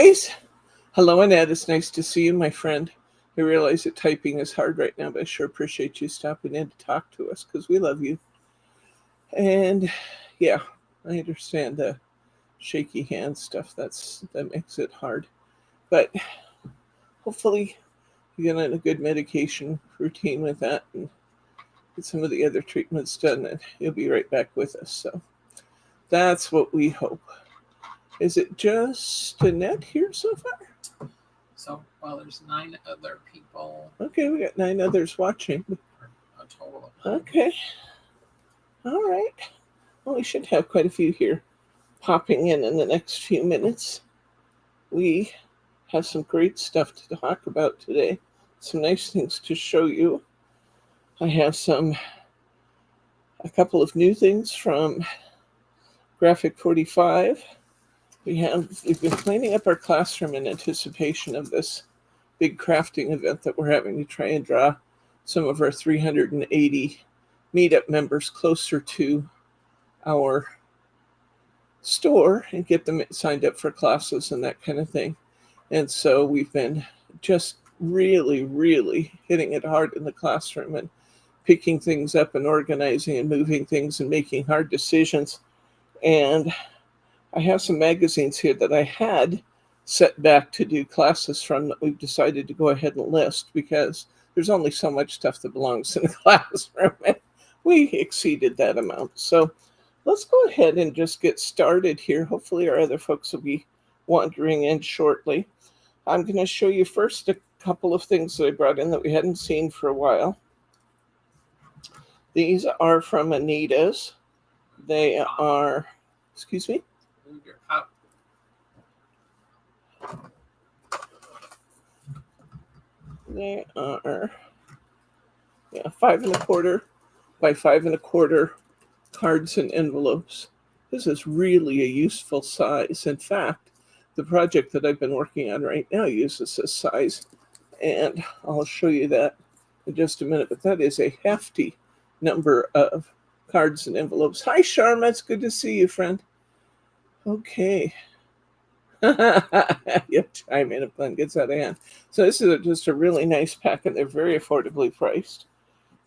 guys. Hello, Annette. It's nice to see you, my friend. I realize that typing is hard right now, but I sure appreciate you stopping in to talk to us because we love you. And yeah, I understand the shaky hand stuff. That makes it hard. But hopefully you get on a good medication routine with that and get some of the other treatments done, and you'll be right back with us. So that's what we hope. Is it just Annette here so far? So, well, there's 9 other people. Okay, we got 9 others watching. A total of 9. Okay. All right. Well, we should have quite a few here popping in the next few minutes. We have some great stuff to talk about today. Some nice things to show you. I have a couple of new things from Graphic 45. We've been cleaning up our classroom in anticipation of this big crafting event that we're having to try and draw some of our 380 meetup members closer to our store and get them signed up for classes and that kind of thing. And so we've been just really, really hitting it hard in the classroom and picking things up and organizing and moving things and making hard decisions. And I have some magazines here that I had set back to do classes from that we've decided to go ahead and list because there's only so much stuff that belongs in the classroom, and we exceeded that amount. So let's go ahead and just get started here. Hopefully our other folks will be wandering in shortly. I'm going to show you first a couple of things that I brought in that we hadn't seen for a while. These are from Anita's. They are, excuse me? Move your cup. They are 5 1/4 by 5 1/4 cards and envelopes. This is really a useful size. In fact, the project that I've been working on right now uses this size, and I'll show you that in just a minute. But that is a hefty number of cards and envelopes. Hi, Sharma. It's good to see you, friend. Okay. You chime in if fun gets out of hand. So this is just a really nice pack, and they're very affordably priced.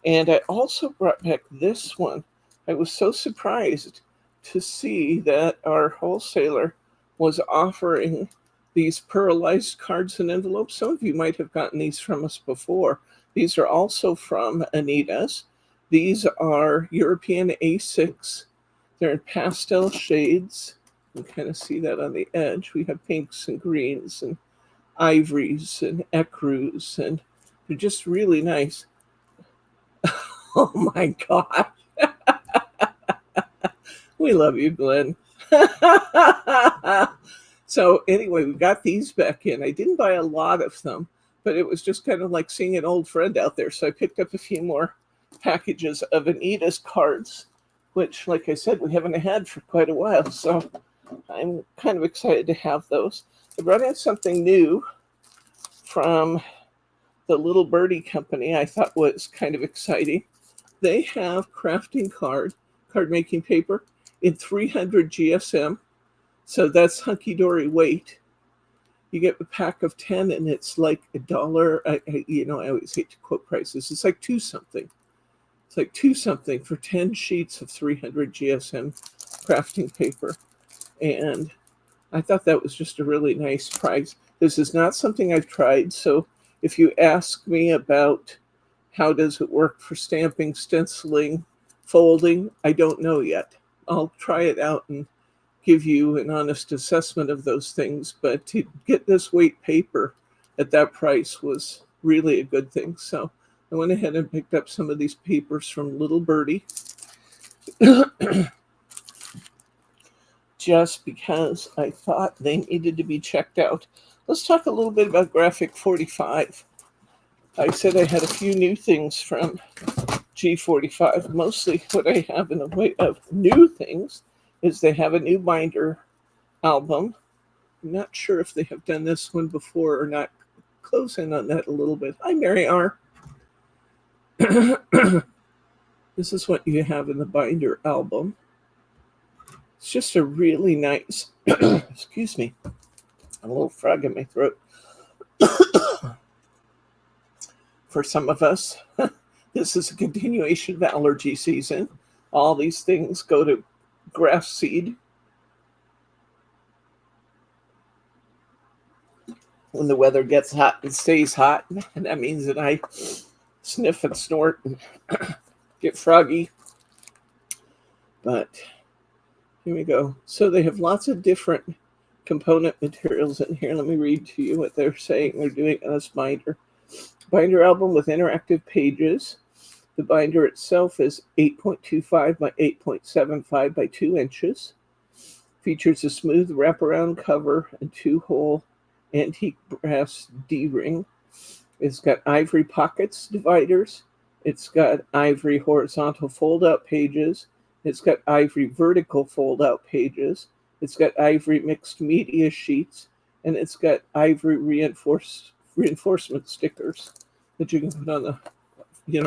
And I also brought back this one. I was so surprised to see that our wholesaler was offering these pearlized cards and envelopes. Some of you might have gotten these from us before. These are also from Anita's. These are European A6. They're in pastel shades. You can kind of see that on the edge. We have pinks and greens and ivories and ecru's, and they're just really nice. Oh my gosh. We love you, Glenn. So anyway, we got these back in. I didn't buy a lot of them, but it was just kind of like seeing an old friend out there. So I picked up a few more packages of Anita's cards, which, like I said, we haven't had for quite a while. So I'm kind of excited to have those. I brought in something new from the Little Birdie Company I thought was kind of exciting. They have crafting card making paper in 300 GSM. So that's hunky-dory weight. You get a pack of 10 and it's like $1. I always hate to quote prices. It's like 2 something. It's like 2 something for 10 sheets of 300 GSM crafting paper. And I thought that was just a really nice price. This is not something I've tried. So if you ask me about how does it work for stamping, stenciling, folding, I don't know yet. I'll try it out and give you an honest assessment of those things. But to get this weight paper at that price was really a good thing. So I went ahead and picked up some of these papers from Little Birdie. Just because I thought they needed to be checked out. Let's talk a little bit about Graphic 45. I said I had a few new things from G45. Mostly what I have in the way of new things is they have a new binder album. I'm not sure if they have done this one before or not. Close in on that a little bit. Hi, Mary R. This is what you have in the binder album. It's just a really nice, excuse me, A little frog in my throat. For some of us, this is a continuation of allergy season. All these things go to grass seed. When the weather gets hot and stays hot, and that means that I sniff and snort and get froggy. But here we go. So they have lots of different component materials in here. Let me read to you what they're saying they're doing on this binder. Binder album with interactive pages. The binder itself is 8.25 by 8.75 by 2 inches. Features a smooth wraparound cover and 2-hole antique brass D-ring. It's got ivory pockets dividers. It's got ivory horizontal fold-out pages. It's got ivory vertical fold-out pages. It's got ivory mixed media sheets. And it's got ivory reinforcement stickers that you can put on the,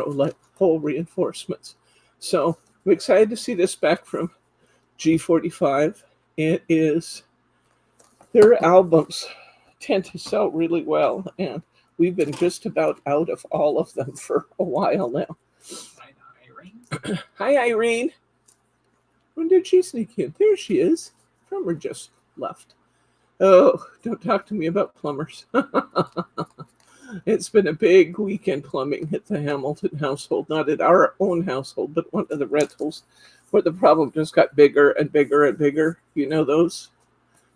like whole reinforcements. So I'm excited to see this back from G45. Their albums tend to sell really well, and we've been just about out of all of them for a while now. Hi, Irene. Hi, Irene. When did she sneak in? There she is. Plumber just left. Oh, don't talk to me about plumbers. It's been a big weekend plumbing at the Hamilton household, not at our own household, but one of the rentals, where the problem just got bigger and bigger and bigger. You know those?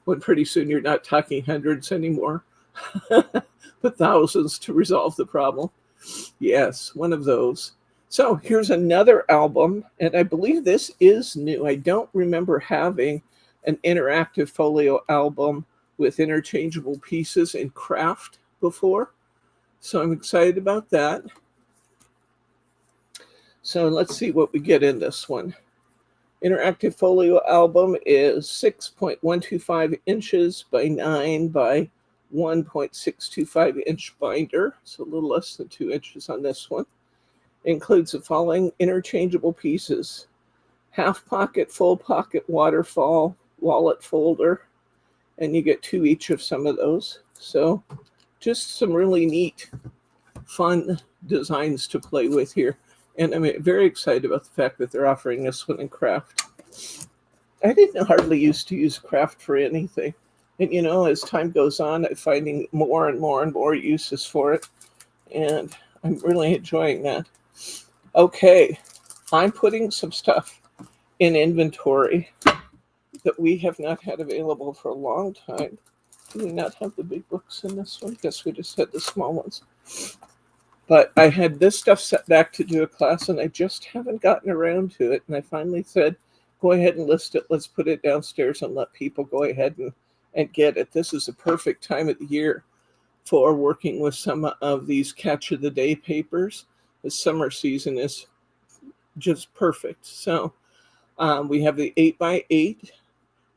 When pretty soon you're not talking hundreds anymore, but thousands to resolve the problem. Yes, one of those. So here's another album, and I believe this is new. I don't remember having an interactive folio album with interchangeable pieces in craft before. So I'm excited about that. So let's see what we get in this one. Interactive folio album is 6.125 inches by 9 by 1.625 inch binder. So a little less than 2 inches on this one. Includes the following interchangeable pieces: half pocket, full pocket, waterfall, wallet folder, and you get 2 each of some of those. So just some really neat, fun designs to play with here. And I'm very excited about the fact that they're offering this one in craft. I didn't hardly used to use craft for anything. And as time goes on, I'm finding more and more and more uses for it. And I'm really enjoying that. Okay, I'm putting some stuff in inventory that we have not had available for a long time. Do we not have the big books in this one? Guess we just had the small ones. But I had this stuff set back to do a class, and I just haven't gotten around to it. And I finally said, go ahead and list it. Let's put it downstairs and let people go ahead and get it. This is a perfect time of the year for working with some of these catch of the day papers. The summer season is just perfect. So we have the 8x8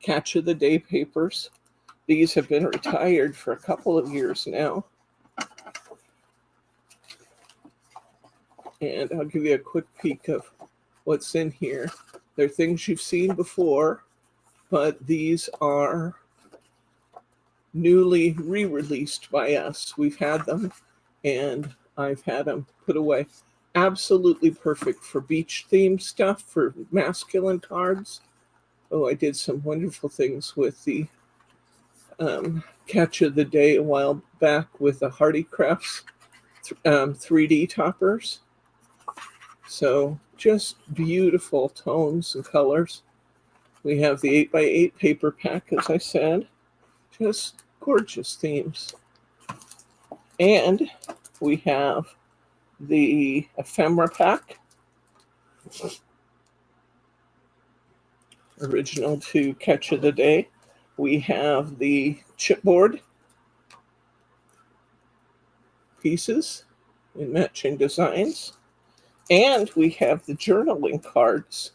catch of the day papers. These have been retired for a couple of years now. And I'll give you a quick peek of what's in here. They're things you've seen before, but these are newly re-released by us. We've had them, and I've had them put away. Absolutely perfect for beach themed stuff, for masculine cards. Oh, I did some wonderful things with the catch of the day a while back with the Hardy Crafts 3D toppers. So just beautiful tones and colors. We have the 8x8 paper pack, as I said. Just gorgeous themes. And we have the ephemera pack. Original to catch of the day. We have the chipboard pieces in matching designs. And we have the journaling cards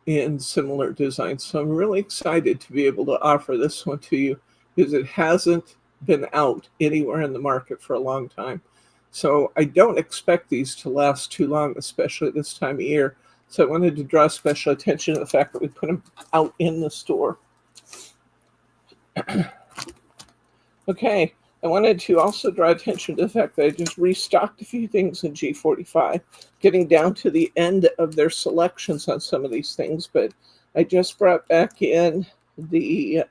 in similar designs. So I'm really excited to be able to offer this one to you because it hasn't been out anywhere in the market for a long time. So I don't expect these to last too long, especially this time of year. So I wanted to draw special attention to the fact that we put them out in the store. Okay, I wanted to also draw attention to the fact that I just restocked a few things in G45, getting down to the end of their selections on some of these things, but I just brought back in the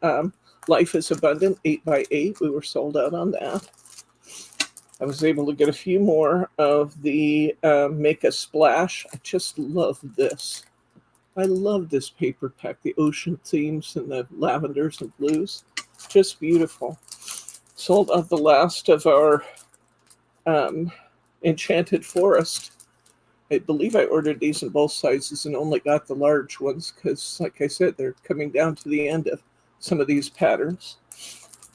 Life is Abundant 8x8. We were sold out on that. I was able to get a few more of the Make a Splash. I just love this. I love this paper pack, the ocean themes and the lavenders and blues. Just beautiful. Sold out the last of our Enchanted Forest. I believe I ordered these in both sizes and only got the large ones because, like I said, they're coming down to the end of some of these patterns.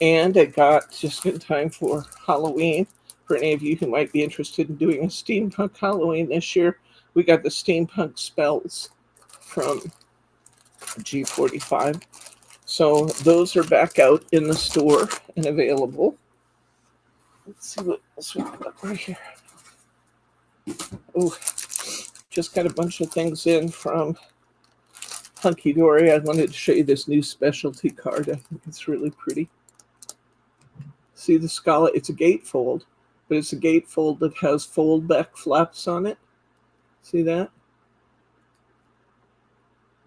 And I got, just in time for Halloween, for any of you who might be interested in doing a steampunk Halloween this year, we got the steampunk spells from G45. So those are back out in the store and available. Let's see what else we got right here. Oh, just got a bunch of things in from Hunky Dory. I wanted to show you this new specialty card. I think it's really pretty. See the Scala? It's a gatefold, but it's a gatefold that has fold back flaps on it. See that?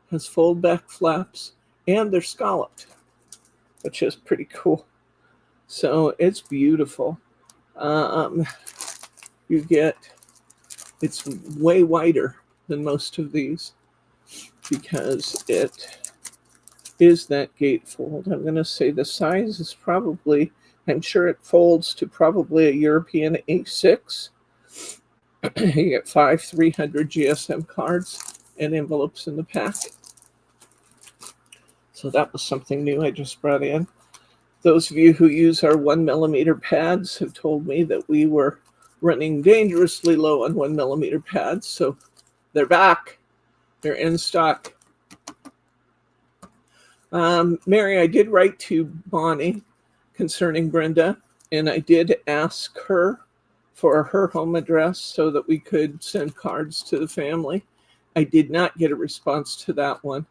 Has fold back flaps and they're scalloped, which is pretty cool. So it's beautiful. You get, it's way wider than most of these because it is that gatefold. I'm going to say the size is probably, I'm sure it folds to probably a European A6. You get 5 300 GSM cards and envelopes in the pack. So that was something new I just brought in. Those of you who use our 1mm pads have told me that we were running dangerously low on 1mm pads. So they're back. They're in stock. Mary, I did write to Bonnie concerning Brenda, and I did ask her for her home address so that we could send cards to the family. I did not get a response to that one.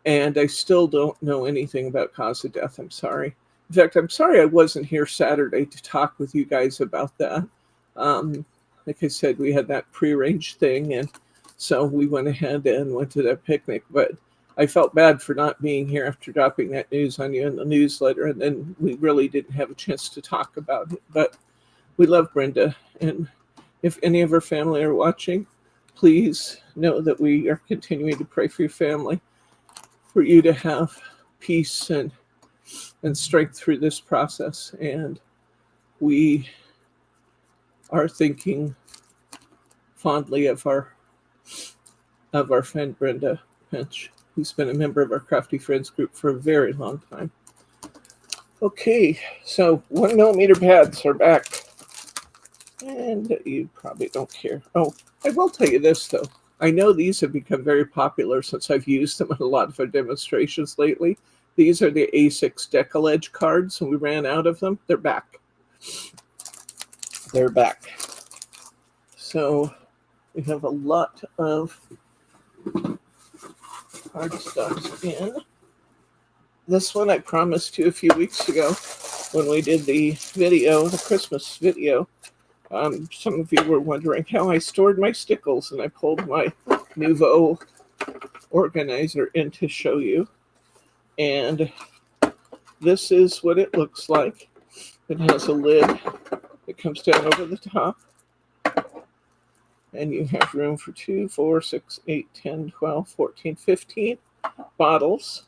And I still don't know anything about cause of death. I'm sorry. In fact, I'm sorry I wasn't here Saturday to talk with you guys about that. Like I said, we had that prearranged thing, and so we went ahead and went to that picnic. But I felt bad for not being here after dropping that news on you in the newsletter, and then we really didn't have a chance to talk about it. But we love Brenda, and if any of her family are watching, please know that we are continuing to pray for your family, for you to have peace and strength through this process. And we are thinking fondly of our friend Brenda Pinch, who's been a member of our Crafty Friends group for a very long time. Okay, so 1mm pads are back. And you probably don't care. Oh, I will tell you this, though. I know these have become very popular since I've used them in a lot of our demonstrations lately. These are the A6 Decal Edge cards, and we ran out of them. They're back. They're back. So we have a lot of cardstocks in. This one I promised you a few weeks ago when we did the video, the Christmas video. Some of you were wondering how I stored my stickles, and I pulled my Nouveau organizer in to show you. And this is what it looks like. It has a lid that comes down over the top. And you have room for 2, 4, 6, 8, 10, 12, 14, 15 bottles.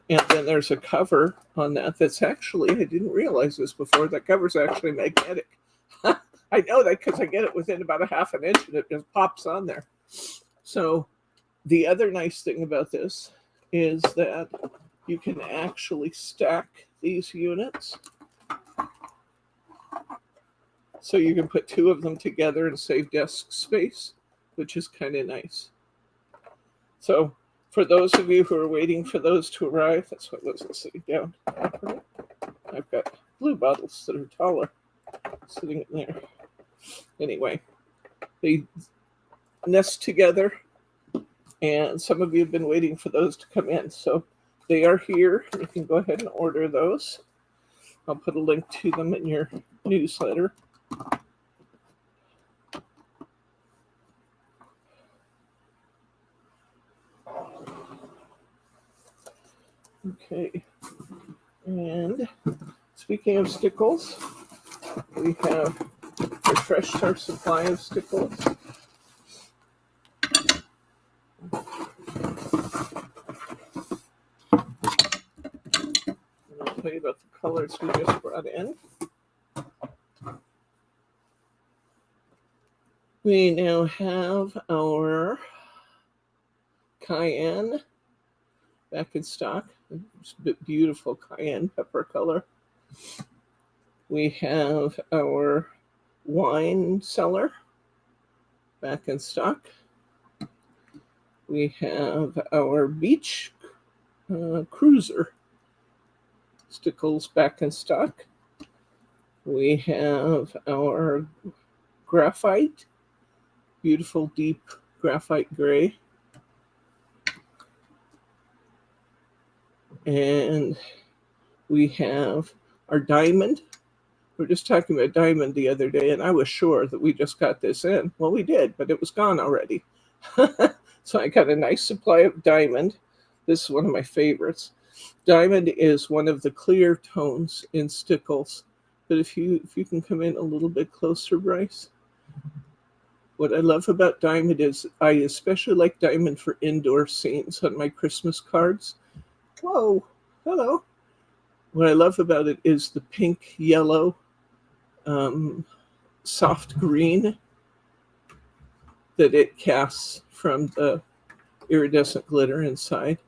And then there's a cover on that that's actually, I didn't realize this before, that cover's actually magnetic. I know that because I get it within about a half an inch and it just pops on there. So the other nice thing about this is that you can actually stack these units. So you can put 2 of them together and save desk space, which is kind of nice. So for those of you who are waiting for those to arrive, that's what was sitting down. I've got blue bottles that are taller sitting in there. Anyway, they nest together, and some of you have been waiting for those to come in. So they are here. You can go ahead and order those. I'll put a link to them in your newsletter. Okay, and speaking of stickles, we have refreshed our supply of stickles. And I'll tell you about the colors we just brought in. We now have our cayenne back in stock. It's a beautiful cayenne pepper color. We have our wine cellar back in stock. We have our beach cruiser stickles back in stock. We have our graphite, beautiful deep graphite gray. And we have our diamond. We were just talking about diamond the other day, and I was sure that we just got this in. Well, we did, but it was gone already. So I got a nice supply of diamond. This is one of my favorites. Diamond is one of the clear tones in stickles. But if you can come in a little bit closer, Bryce. What I love about diamond is I especially like diamond for indoor scenes on my Christmas cards. Whoa, hello. What I love about it is the pink, yellow, soft green that it casts from the iridescent glitter inside,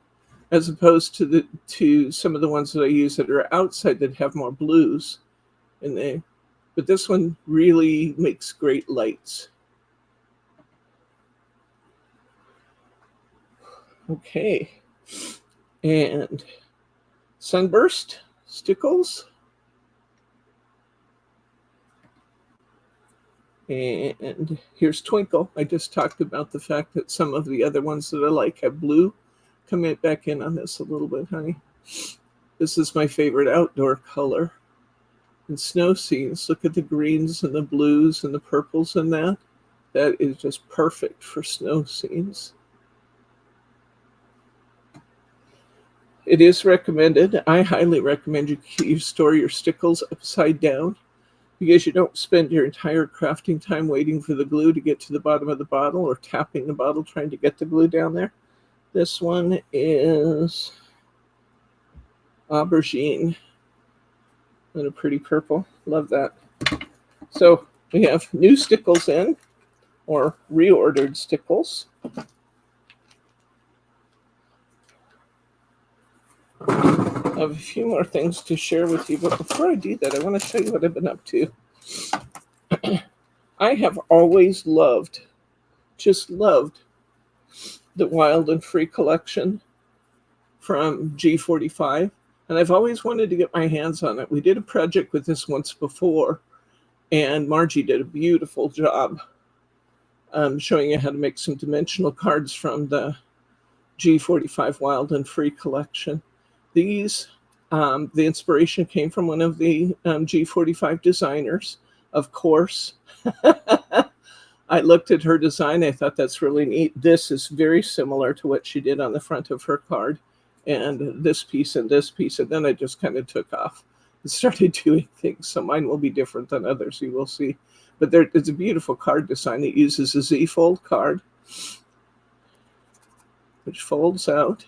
as opposed to some of the ones that I use that are outside that have more blues in there. But this one really makes great lights. Okay, and sunburst stickles. And here's Twinkle. I just talked about the fact that some of the other ones that I like have blue. Come back in on this a little bit, honey. This is my favorite outdoor color. In snow scenes, look at the greens and the blues and the purples in that. That is just perfect for snow scenes. It is recommended, I highly recommend you store your stickles upside down, because you don't spend your entire crafting time waiting for the glue to get to the bottom of the bottle or tapping the bottle trying to get the glue down there. This one is aubergine and a pretty purple. Love that. So we have new stickles in, or reordered stickles. I have a few more things to share with you, but before I do that, I want to show you what I've been up to. I have always loved, just loved, the Wild and Free collection from G45, and I've always wanted to get my hands on it. We did a project with this once before, and Margie did a beautiful job showing you how to make some dimensional cards from the G45 Wild and Free collection. These, the inspiration came from one of the G45 designers, of course. I looked at her design. I thought that's really neat. This is very similar to what she did on the front of her card, and this piece and this piece. And then I just kind of took off and started doing things. So mine will be different than others. You will see. But it's a beautiful card design. It uses a Z-fold card, which folds out.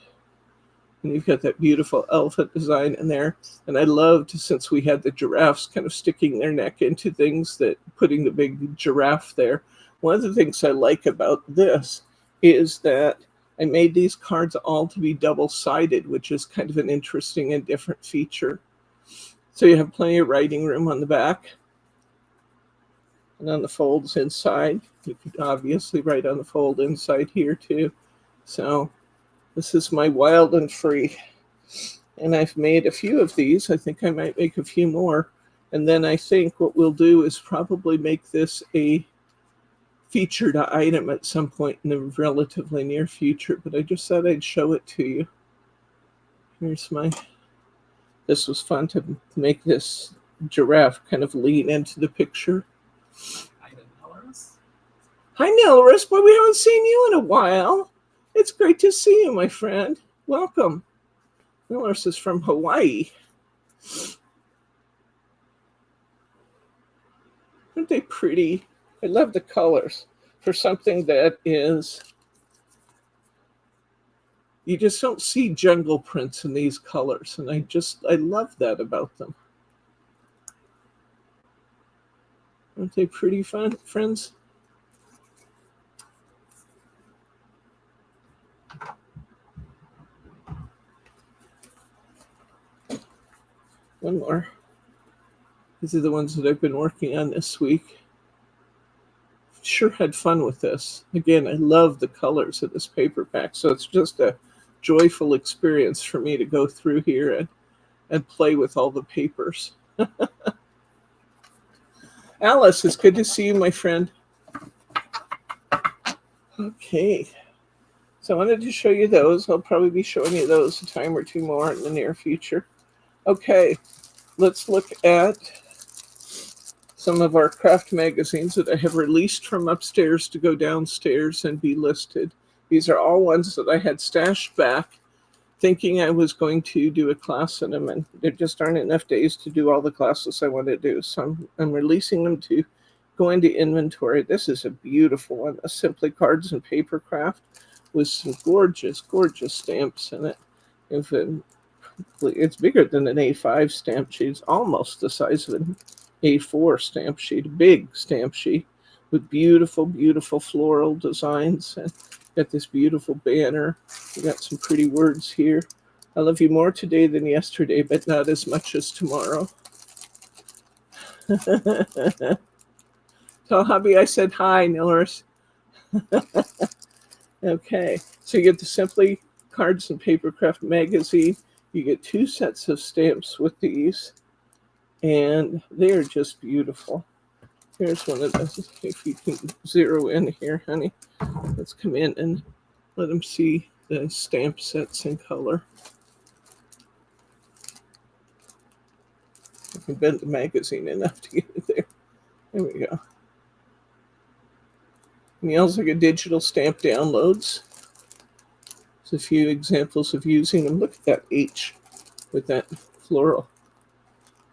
And you've got that beautiful elephant design in there. And I loved, since we had the giraffes kind of sticking their neck into things, that putting the big giraffe there. One of the things I like about this is that I made these cards all to be double-sided, which is kind of an interesting and different feature. So you have plenty of writing room on the back. And on the folds inside. You could obviously write on the fold inside here too. So this is my Wild and Free. And I've made a few of these. I think I might make a few more. And then I think what we'll do is probably make this a featured item at some point in the relatively near future. But I just thought I'd show it to you. Here's my, this was fun to make this giraffe kind of lean into the picture. Hi, Dolores. Hi, Nelris. Boy, we haven't seen you in a while. It's great to see you, my friend. Welcome. Nelris is from Hawaii. Aren't they pretty? I love the colors for something that is, you just don't see jungle prints in these colors. And I love that about them. Aren't they pretty fun, friends? One more. These are the ones that I've been working on this week. Sure had fun with this. Again, I love the colors of this paper pack, so it's just a joyful experience for me to go through here and play with all the papers. Alice, it's good to see you, my friend. Okay, so I wanted to show you those. I'll probably be showing you those a time or two more in the near future. Okay, let's look at some of our craft magazines that I have released from upstairs to go downstairs and be listed. These are all ones that I had stashed back, thinking I was going to do a class in them, and there just aren't enough days to do all the classes I want to do. So I'm releasing them to go into inventory. This is a beautiful one, a Simply Cards and Paper Craft with some gorgeous, gorgeous stamps in it. It's bigger than an A5 stamp sheet. It's almost the size of an A4 stamp sheet, a big stamp sheet with beautiful, beautiful floral designs. And got this beautiful banner. We got some pretty words here. I love you more today than yesterday, but not as much as tomorrow. Tell hubby I said hi, Nillers. Okay, so you get the Simply Cards and Papercraft magazine. You get 2 sets of stamps with these, and they're just beautiful. Here's one of those. If you can zero in here, honey. Let's come in and let them see the stamp sets in color. I can bend the magazine enough to get it there. There we go. And you also get digital stamp downloads. There's a few examples of using them. Look at that H with that floral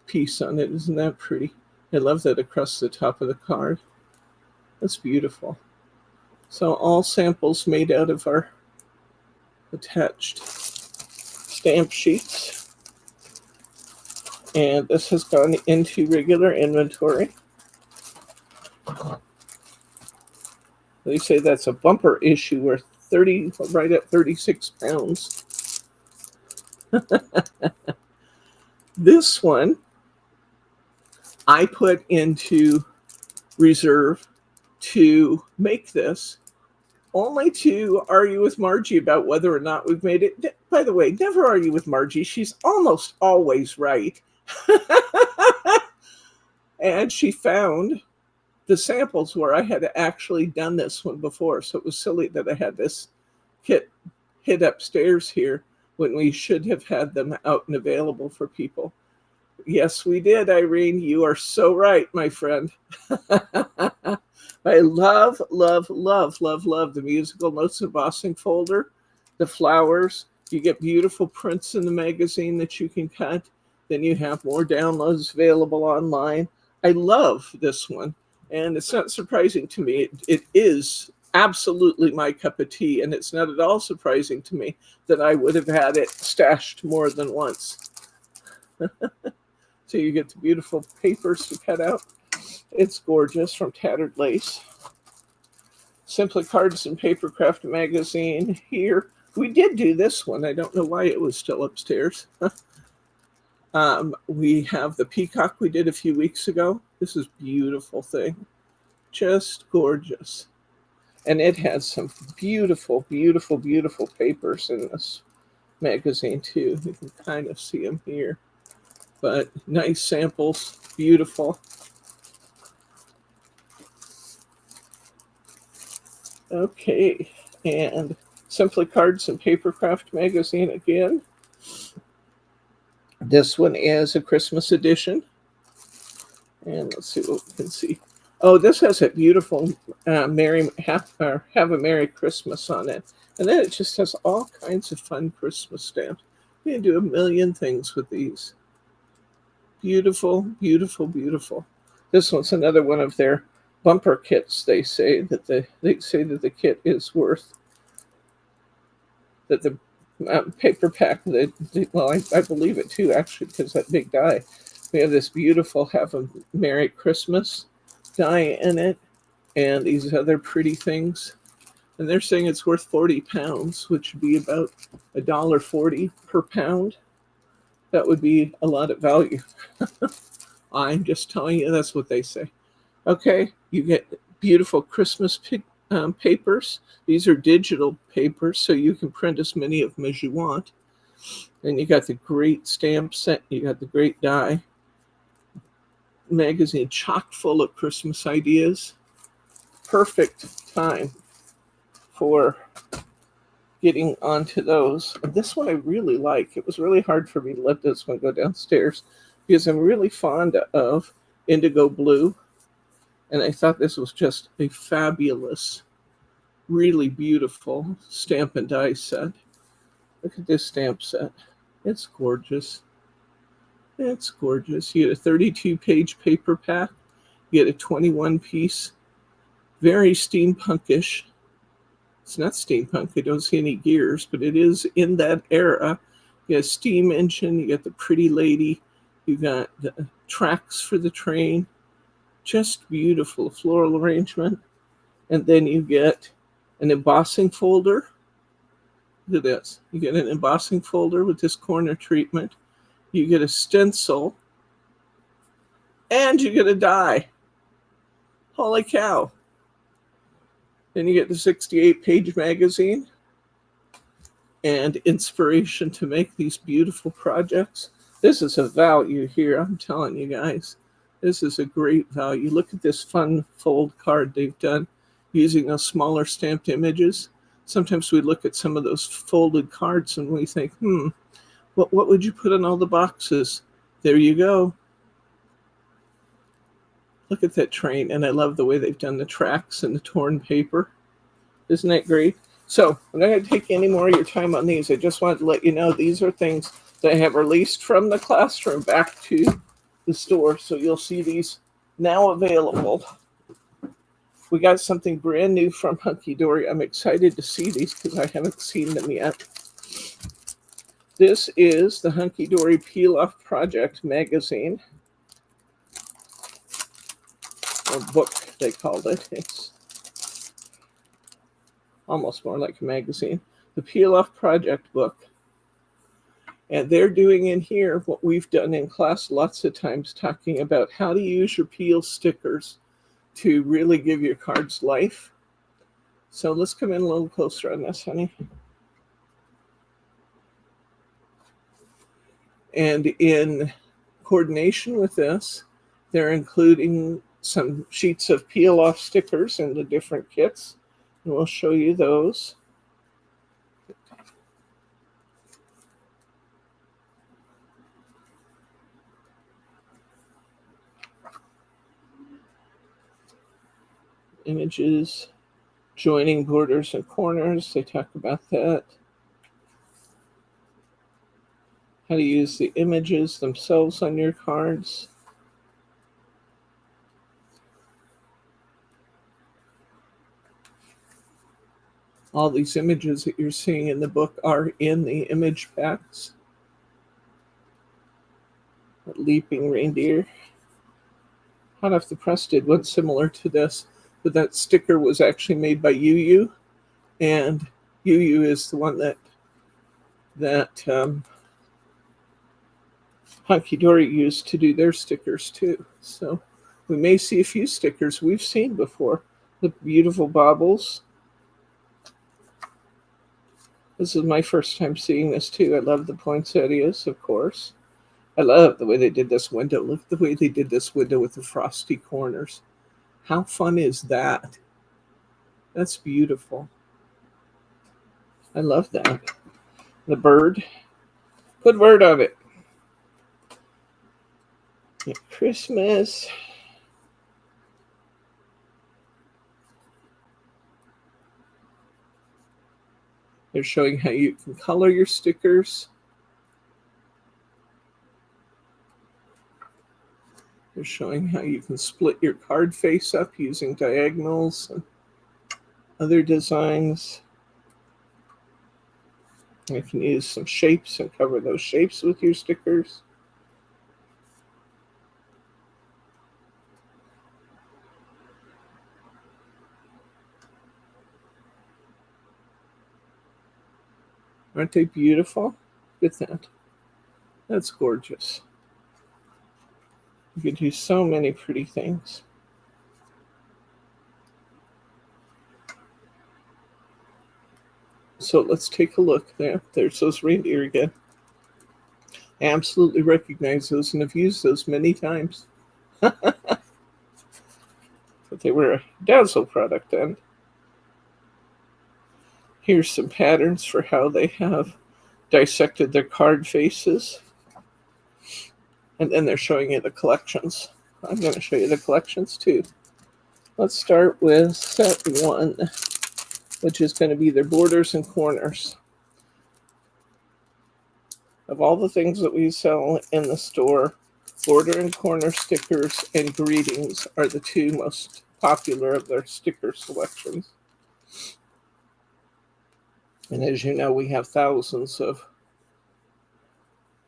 piece on it. Isn't that pretty? I love that across the top of the card. That's beautiful. So all samples made out of our attached stamp sheets. And this has gone into regular inventory. They say that's a bumper issue worth 30, right at 36 pounds. This one I put into reserve to make this, only to argue with Margie about whether or not we've made it. By the way, never argue with Margie. She's almost always right. And she found the samples where I had actually done this one before. So it was silly that I had this kit hid upstairs here when we should have had them out and available for people. Yes, we did, Irene. You are so right, my friend. I love, love, love, love, love the musical notes embossing folder, the flowers. You get beautiful prints in the magazine that you can cut. Then you have more downloads available online. I love this one. And it's not surprising to me. It is absolutely my cup of tea. And it's not at all surprising to me that I would have had it stashed more than once. So you get the beautiful papers to cut out. It's gorgeous from Tattered Lace. Simply Cards and Papercraft magazine here. We did do this one. I don't know why it was still upstairs. We have the peacock we did a few weeks ago. This is a beautiful thing. Just gorgeous. And it has some beautiful, beautiful, beautiful papers in this magazine too. You can kind of see them here. But nice samples, beautiful. Okay, and Simply Cards and Papercraft magazine again. This one is a Christmas edition. And let's see what we can see. Oh, this has a beautiful have a Merry Christmas on it. And then it just has all kinds of fun Christmas stamps. You can do a million things with these. Beautiful, beautiful, beautiful. This one's another one of their bumper kits. They say that the kit is worth that the paper pack. I believe it too, actually, because that big die. We have this beautiful Have a Merry Christmas die in it, and these other pretty things. And they're saying it's worth 40 pounds, which would be about $1.40 per pound. That would be a lot of value. I'm just telling you, that's what they say. Okay, you get beautiful Christmas papers. These are digital papers, so you can print as many of them as you want. And you got the great stamp set. You got the great die magazine, chock full of Christmas ideas. Perfect time for getting onto those. This one I really like. It was really hard for me to let this one go downstairs because I'm really fond of indigo blue. And I thought this was just a fabulous, really beautiful stamp and die set. Look at this stamp set. It's gorgeous. It's gorgeous. You get a 32-page paper pack. You get a 21-piece, very steampunkish. It's not steampunk. I don't see any gears, but it is in that era. You got a steam engine. You got the pretty lady. You got the tracks for the train. Just beautiful floral arrangement. And then you get an embossing folder. Look at this. You get an embossing folder with this corner treatment. You get a stencil. And you get a die. Holy cow. Then you get the 68-page magazine and inspiration to make these beautiful projects. This is a value here, I'm telling you guys. This is a great value. Look at this fun fold card they've done using those smaller stamped images. Sometimes we look at some of those folded cards and we think, what would you put in all the boxes? There you go. Look at that train, and I love the way they've done the tracks and the torn paper. Isn't that great? So I'm not going to take any more of your time on these. I just wanted to let you know these are things that I have released from the classroom back to the store. So you'll see these now available. We got something brand new from Hunky Dory. I'm excited to see these because I haven't seen them yet. This is the Hunky Dory Peel Off Project magazine. Or book, they called it. It's almost more like a magazine. The Peel Off Project book. And they're doing in here what we've done in class lots of times, talking about how to use your peel stickers to really give your cards life. So let's come in a little closer on this, honey. And in coordination with this, they're including some sheets of peel off stickers in the different kits, and we'll show you those. Images, joining borders and corners, they talk about that. How to use the images themselves on your cards. All these images that you're seeing in the book are in the image packs. A leaping reindeer. Hot Off the Press did one similar to this, but that sticker was actually made by UU, and UU is the one that Hunky Dory used to do their stickers too. So we may see a few stickers we've seen before. The beautiful baubles. This is my first time seeing this too. I love the poinsettias, of course. I love the way they did this window. Look at the way they did this window with the frosty corners. How fun is that? That's beautiful. I love that. The bird. Put bird on it. At Christmas. They're showing how you can color your stickers. They're showing how you can split your card face up using diagonals and other designs. You can use some shapes and cover those shapes with your stickers. Aren't they beautiful? Look at that. That's gorgeous. You can do so many pretty things. So let's take a look there. There's those reindeer again. I absolutely recognize those and have used those many times. But they were a Dazzle product then. Here's some patterns for how they have dissected their card faces. And then they're showing you the collections. I'm going to show you the collections too. Let's start with set 1, which is going to be their borders and corners. Of all the things that we sell in the store, border and corner stickers and greetings are the 2 most popular of their sticker selections. And as you know, we have thousands of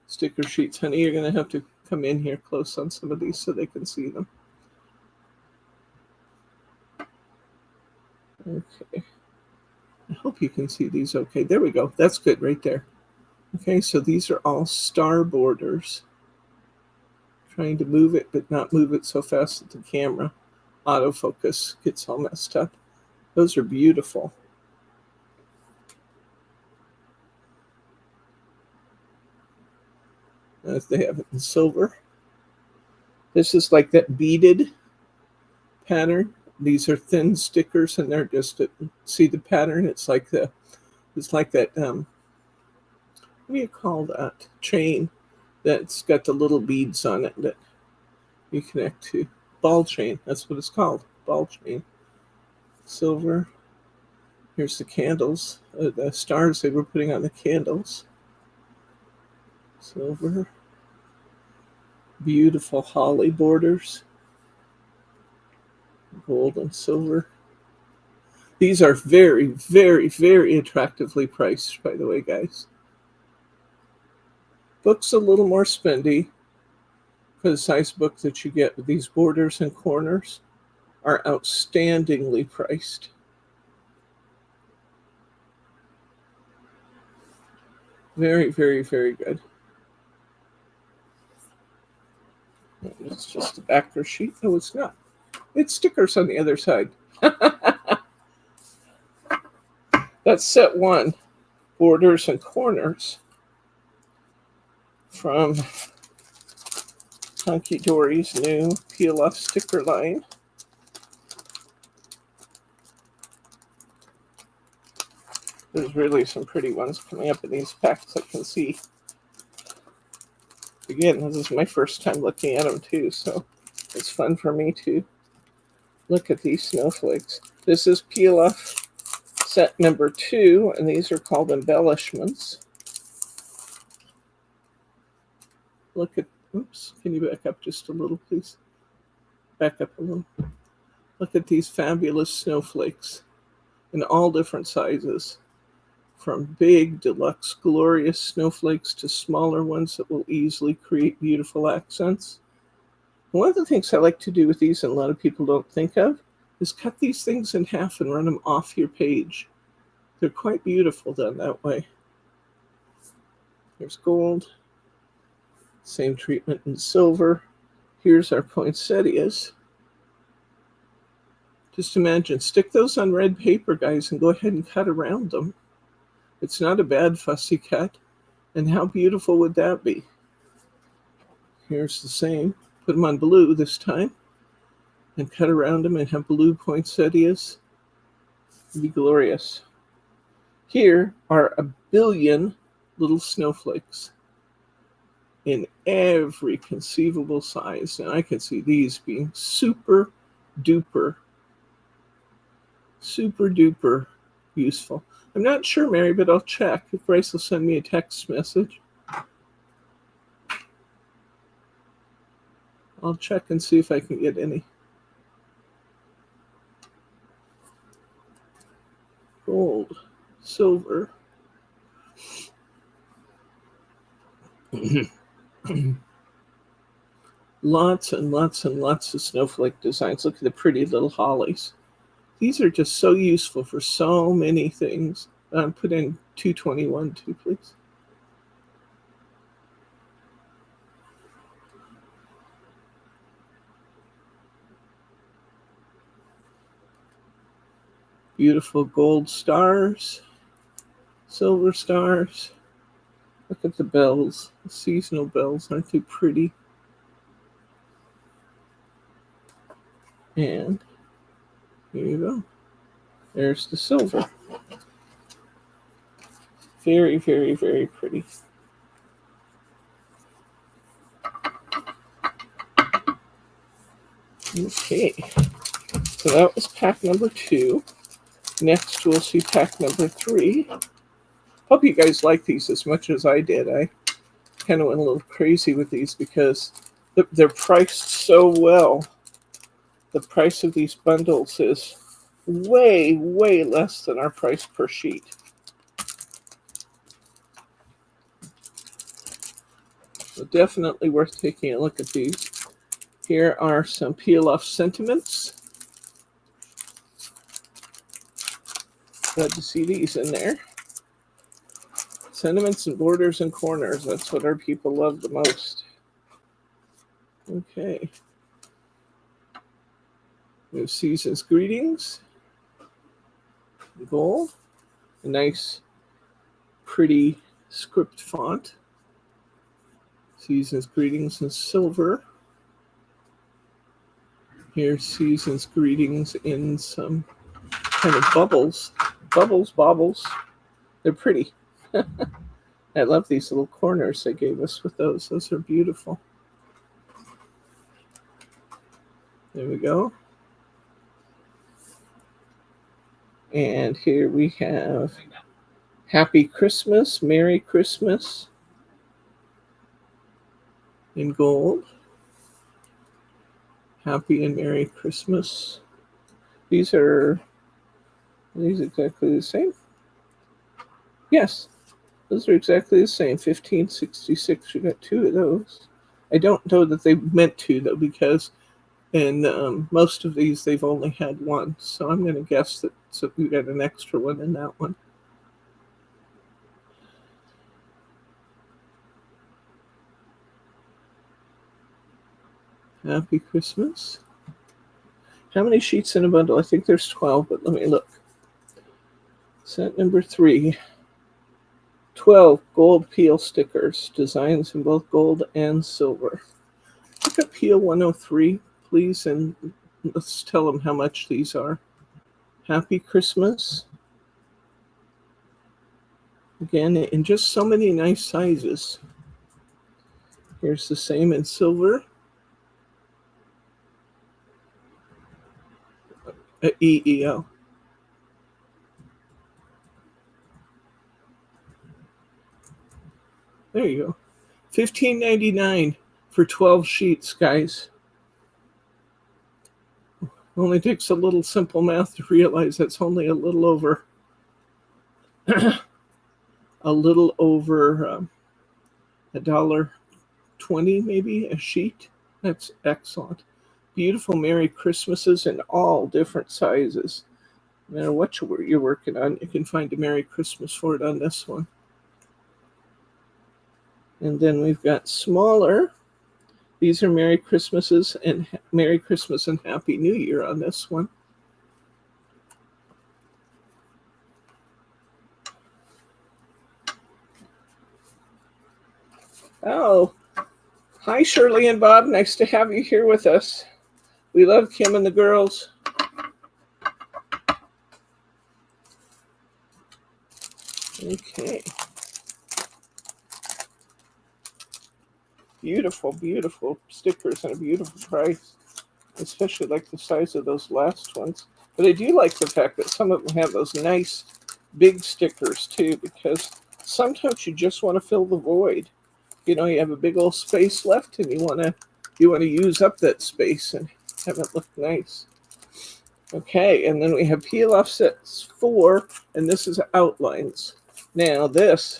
sticker sheets. Honey, you're going to have to come in here close on some of these so they can see them. Okay. I hope you can see these okay. There we go. That's good right there. Okay, so these are all star borders. Trying to move it, but not move it so fast that the camera autofocus gets all messed up. Those are beautiful. As they have it in silver. This is like that beaded pattern. These are thin stickers, and they're just see the pattern. It's like that. What do you call that chain that's got the little beads on it that you connect to? Ball chain. That's what it's called. Ball chain. Silver. Here's the candles. The stars they were putting on the candles. Silver. Beautiful holly borders. Gold and silver. These are very, very, very attractively priced, by the way, guys. Book's a little more spendy for the size book that you get, with these borders and corners are outstandingly priced. Very, very, very good. It's just a backer sheet. No, it's not. It's stickers on the other side. That's set 1, borders and corners, from Hunky Dory's new peel off sticker line. There's really some pretty ones coming up in these packs, I can see. Again, this is my first time looking at them too, so it's fun for me to look at these snowflakes. This is peel off set number 2, and these are called embellishments. Look at, oops, can you back up just a little, please? Back up a little. Look at these fabulous snowflakes in all different sizes, from big, deluxe, glorious snowflakes to smaller ones that will easily create beautiful accents. One of the things I like to do with these, and a lot of people don't think of, is cut these things in half and run them off your page. They're quite beautiful done that way. Here's gold. Same treatment in silver. Here's our poinsettias. Just imagine, stick those on red paper, guys, and go ahead and cut around them. It's not a bad fussy cut. And how beautiful would that be? Here's the same. Put them on blue this time and cut around them and have blue poinsettias. It'd be glorious. Here are a billion little snowflakes. in every conceivable size. And I can see these being super duper useful. I'm not sure, Mary, but I'll check. If Bryce will send me a text message, I'll check and see if I can get any. Gold, silver. Lots and lots and lots of snowflake designs. Look at the pretty little hollies. These are just so useful for so many things. Put in 221 too, please. Beautiful gold stars, silver stars. Look at the bells, the seasonal bells. Aren't they pretty? And here you go. There's the silver. Very, very, very pretty. Okay, so that was pack number 2. Next, we'll see pack number 3. Hope you guys like these as much as I did. I kind of went a little crazy with these because they're priced so well. The price of these bundles is way, way less than our price per sheet. So definitely worth taking a look at these. Here are some peel-off sentiments. Glad to see these in there. Sentiments and borders and corners. That's what our people love the most. Okay. We have Season's Greetings. Gold. A nice, pretty script font. Season's Greetings in silver. Here's Season's Greetings in some kind of bubbles. Bobbles. They're pretty. I love these little corners they gave us with those. Those are beautiful. There we go. And here we have Happy Christmas, Merry Christmas in gold. Happy and Merry Christmas. Are these exactly the same? Yes, those are exactly the same. 1566. You got 2 of those. I don't know that they meant to, though, because in most of these they've only had 1. So I'm going to guess that we got an extra one in that one. Happy Christmas. How many sheets in a bundle? I think there's 12, but let me look. Set number 3. 12 gold peel stickers. Designs in both gold and silver. Look at Peel 103, please, and let's tell them how much these are. Happy Christmas. Again, in just so many nice sizes. Here's the same in silver. EEO. There you go. $15.99 for 12 sheets, guys. Only takes a little simple math to realize that's only a little over $1.20 maybe a sheet. That's excellent. Beautiful Merry Christmases in all different sizes. No matter what you're working on, you can find a Merry Christmas for it on this one. And then we've got smaller. These are Merry Christmases and Merry Christmas and Happy New Year on this one. Oh, hi Shirley and Bob. Nice to have you here with us. We love Kim and the girls. Okay. beautiful, beautiful stickers and a beautiful price, especially like the size of those last ones. But I do like the fact that some of them have those nice big stickers too, because sometimes you just want to fill the void. You know, you have a big old space left and you want to use up that space and have it look nice. Okay, and then we have peel off sets 4, and this is outlines. Now this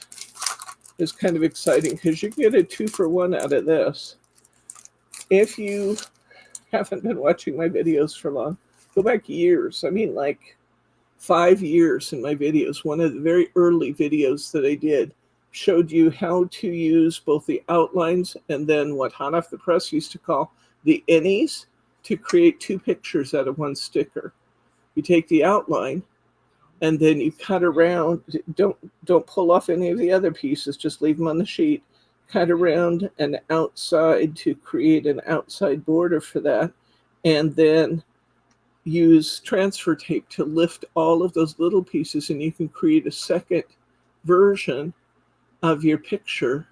is kind of exciting because you get a 2-for-1 out of this. If you haven't been watching my videos for long, go back years. I mean, like 5 years in my videos. One of the very early videos that I did showed you how to use both the outlines and then what Hot Off the Press used to call the innies to create 2 pictures out of 1 sticker. You take the outline and then you cut around. Don't pull off any of the other pieces, just leave them on the sheet. Cut around and outside to create an outside border for that, and then use transfer tape to lift all of those little pieces, and you can create a second version of your picture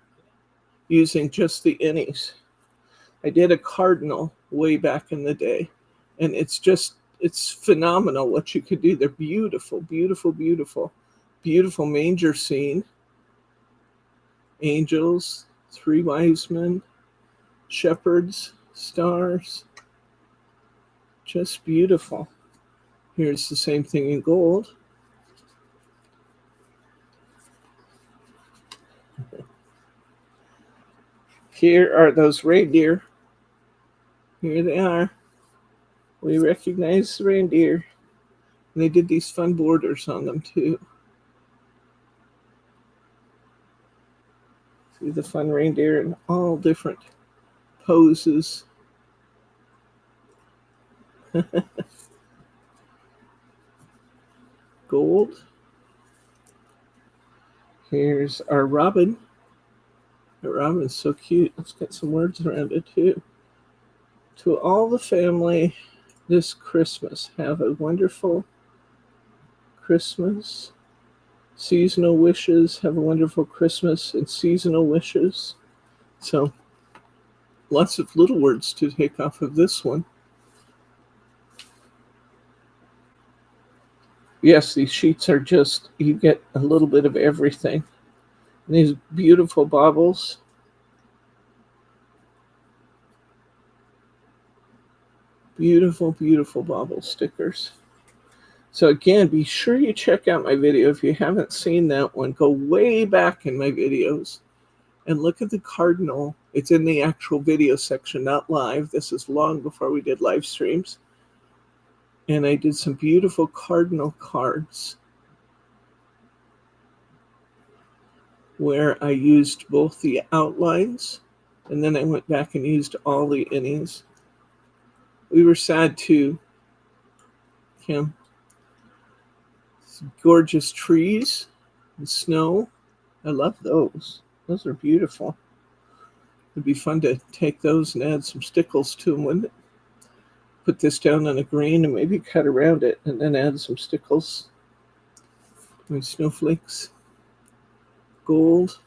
using just the innies. I did a cardinal way back in the day, and it's phenomenal what you could do. They're beautiful, beautiful, beautiful, beautiful manger scene. Angels, 3 wise men, shepherds, stars. Just beautiful. Here's the same thing in gold. Here are those reindeer. Here they are. We recognize the reindeer. And they did these fun borders on them too. See the fun reindeer in all different poses. Gold. Here's our robin. The robin's so cute. It's got some words around it too. To all the family this Christmas, have a wonderful Christmas. Seasonal wishes. Have a wonderful Christmas and seasonal wishes. So lots of little words to take off of this one. Yes, these sheets are just, you get a little bit of everything. And these beautiful baubles. Beautiful, beautiful bauble stickers. So again, be sure you check out my video. If you haven't seen that one, go way back in my videos and look at the cardinal. It's in the actual video section, not live. This is long before we did live streams. And I did some beautiful cardinal cards where I used both the outlines and then I went back and used all the innies. We were sad too, Kim. Some gorgeous trees and snow. I love those. Those are beautiful. It'd be fun to take those and add some stickles to them, wouldn't it? Put this down on a green and maybe cut around it and then add some stickles. My snowflakes. Gold.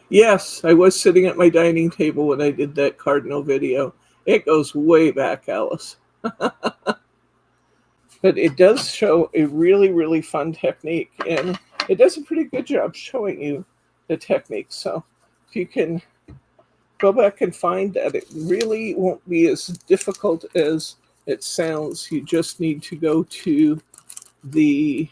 Yes, I was sitting at my dining table when I did that cardinal video. It goes way back, Alice. But it does show a really, really fun technique. And it does a pretty good job showing you the technique. So if you can go back and find that, it really won't be as difficult as it sounds. You just need to go to the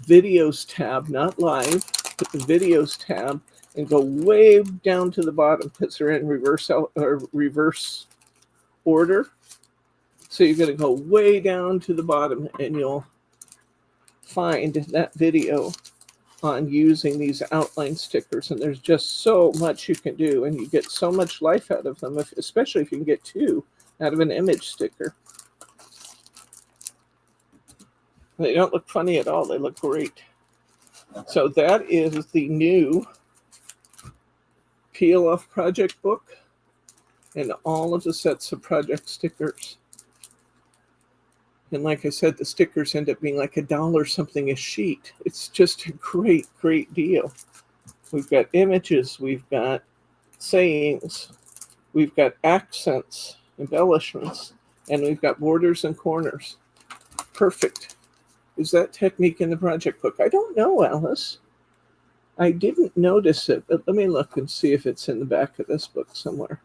videos tab, not live, but the videos tab, and go way down to the bottom because they're in reverse order. So you're going to go way down to the bottom and you'll find that video on using these outline stickers. And there's just so much you can do, and you get so much life out of them, especially if you can get 2 out of an image sticker. They don't look funny at all. They look great. So that is the new Peel Off project book and all of the sets of project stickers. And like I said, the stickers end up being like $1 something a sheet. It's just a great, great deal. We've got images, we've got sayings, we've got accents, embellishments, and we've got borders and corners. Perfect. Is that technique in the project book? I don't know, Alice. I didn't notice it, but let me look and see if it's in the back of this book somewhere.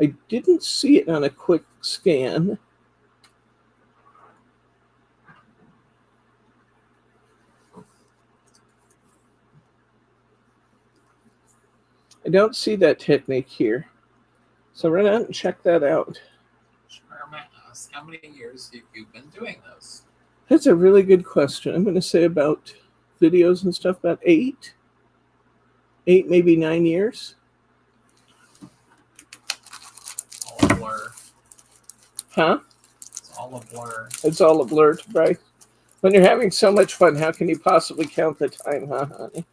I didn't see it on a quick scan. I don't see that technique here. So run out and check that out. Sure, ask how many years you've been doing this? That's a really good question. I'm going to say about videos and stuff, about 8, maybe 9 years. All a blur. Huh? It's all a blur. It's all a blur to Bryce. When you're having so much fun, how can you possibly count the time, huh, honey?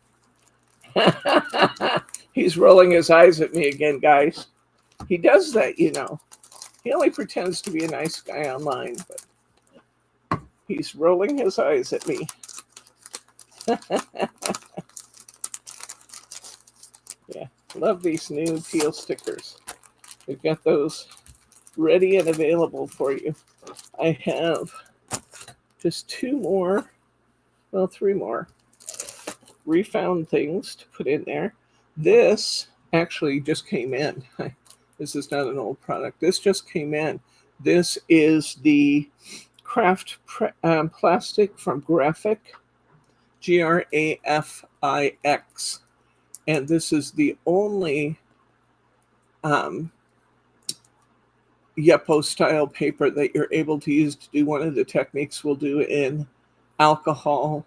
He's rolling his eyes at me again, guys. He does that, you know. He only pretends to be a nice guy online, but he's rolling his eyes at me. Yeah, love these new peel stickers. We've got those ready and available for you. I have just 2 more, well, 3 more refound things to put in there. This actually just came in. This is not an old product. This just came in. This is the craft plastic from Graphic, Grafix. And this is the only Yeppo style paper that you're able to use to do one of the techniques we'll do in alcohol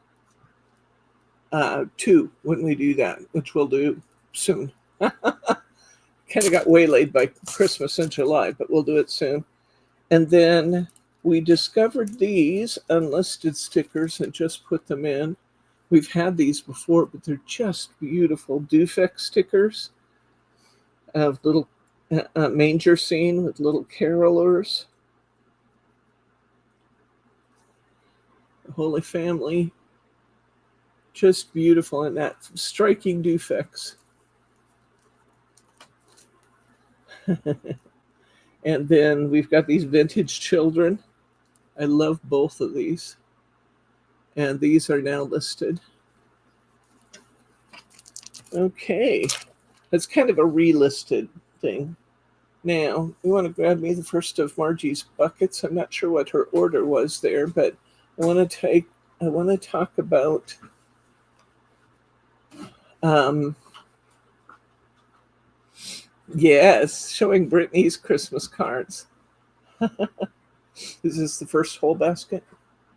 2 when we do that, which we'll do soon. Kind of got waylaid by Christmas in July, but we'll do it soon. And then we discovered these unlisted stickers and just put them in. We've had these before, but they're just beautiful Dufek stickers of little manger scene with little carolers. The Holy Family. Just beautiful, and that striking Dufeks. And then we've got these vintage children. I love both of these. And these are now listed. Okay. That's kind of a relisted thing. Now, you want to grab me the first of Margie's buckets. I'm not sure what her order was there, but I want to talk about yes, showing Brittany's Christmas cards. Is this the first whole basket?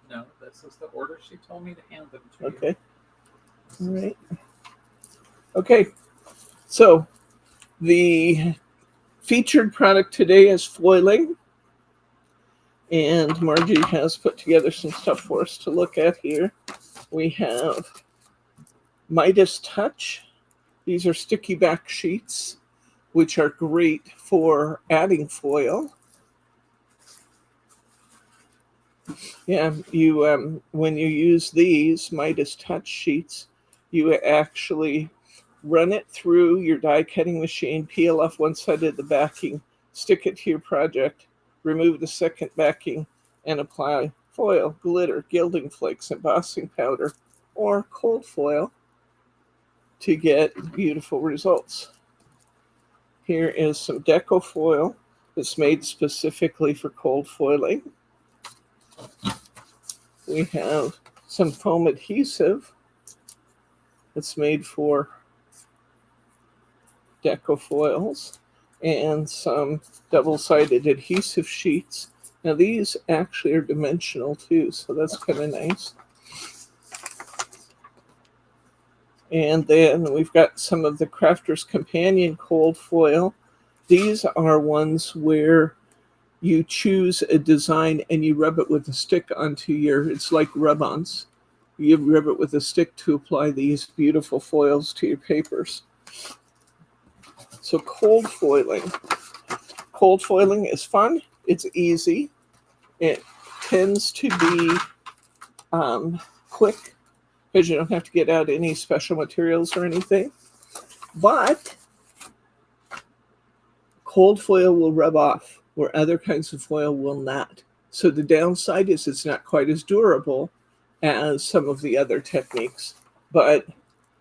No, this is the order she told me to hand them to Okay. All right. Okay. So the featured product today is foiling. And Margie has put together some stuff for us to look at here. We have Midas Touch. These are sticky back sheets, which are great for adding foil. Yeah, you when you use these Midas Touch sheets, you actually run it through your die cutting machine, peel off one side of the backing, stick it to your project, remove the second backing, and apply foil, glitter, gilding flakes, embossing powder, or cold foil to get beautiful results. Here is some deco foil that's made specifically for cold foiling. We have some foam adhesive that's made for deco foils and some double-sided adhesive sheets. Now these actually are dimensional too, so that's kind of nice. And then we've got some of the Crafter's Companion cold foil. These are ones where you choose a design and you rub it with a stick onto it's like rub-ons. You rub it with a stick to apply these beautiful foils to your papers. So cold foiling. Cold foiling is fun. It's easy. It tends to be quick because you don't have to get out any special materials or anything. But cold foil will rub off where other kinds of foil will not. So the downside is it's not quite as durable as some of the other techniques, but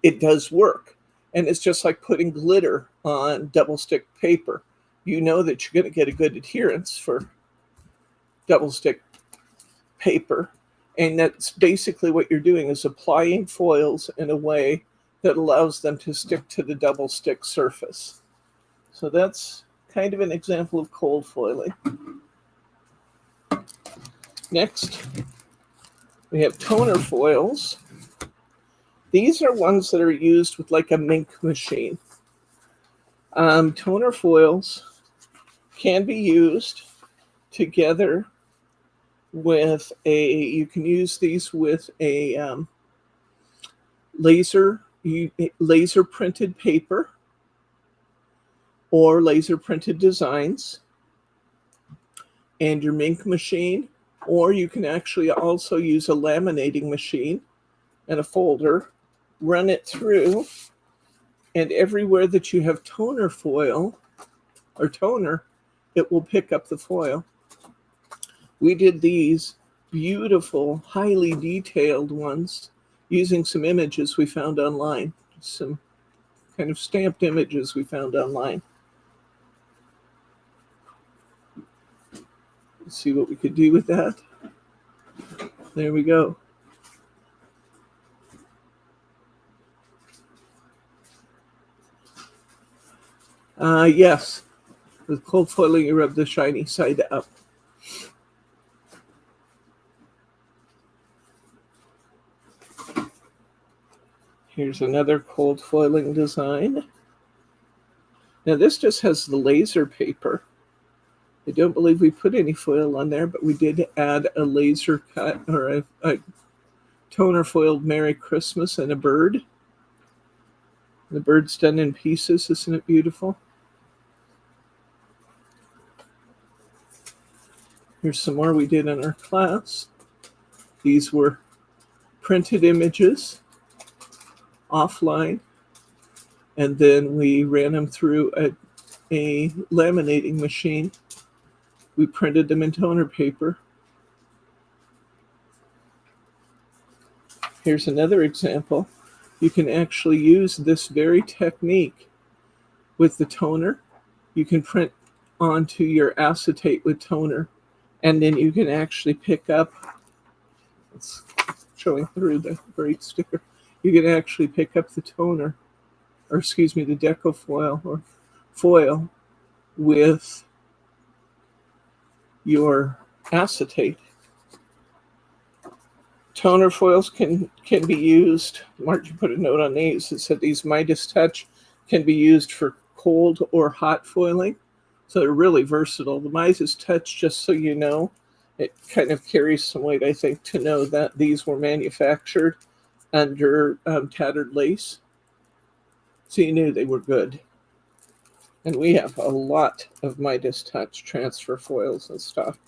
it does work. And it's just like putting glitter on double stick paper. You know that you're going to get a good adherence for double stick paper. And that's basically what you're doing, is applying foils in a way that allows them to stick to the double stick surface. So that's kind of an example of cold foiling. Next, we have toner foils. These are ones that are used with like a mink machine. Toner foils can be used together with you can use these with a laser printed paper or laser printed designs and your mink machine, or you can actually also use a laminating machine and a folder, run it through, and everywhere that you have toner foil or toner, it will pick up the foil. We did these beautiful, highly detailed ones using some images we found online, some kind of stamped images we found online. Let's see what we could do with that. There we go. Yes, with cold foiling, you rub the shiny side up. Here's another cold foiling design. Now this just has the laser paper. I don't believe we put any foil on there, but we did add a laser cut or a toner foiled Merry Christmas and a bird. The bird's done in pieces. Isn't it beautiful? Here's some more we did in our class. These were printed images offline, and then we ran them through a laminating machine. We printed them in toner paper. Here's another example. You can actually use this very technique with the toner. You can print onto your acetate with toner, and then you can actually pick up, it's showing through the great sticker, you can actually pick up the toner, or excuse me, the deco foil or foil with your acetate. Toner foils can be used. Mark, you put a note on these. It said these Midas Touch can be used for cold or hot foiling. So they're really versatile. The Midas Touch, just so you know, it kind of carries some weight, I think, to know that these were manufactured under tattered lace. So you knew they were good. And we have a lot of Midas Touch transfer foils and stuff.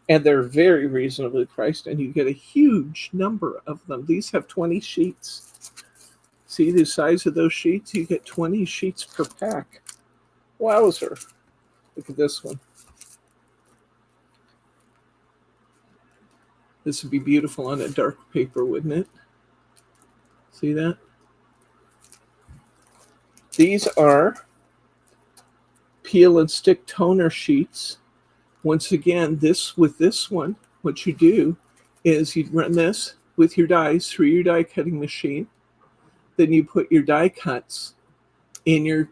And they're very reasonably priced, and you get a huge number of them. These have 20 sheets. See the size of those sheets? You get 20 sheets per pack. Wowzer. Look at this one. This would be beautiful on a dark paper, wouldn't it? See that? These are peel and stick toner sheets. Once again, with this one, what you do is you run this with your dies through your die cutting machine. Then you put your die cuts in your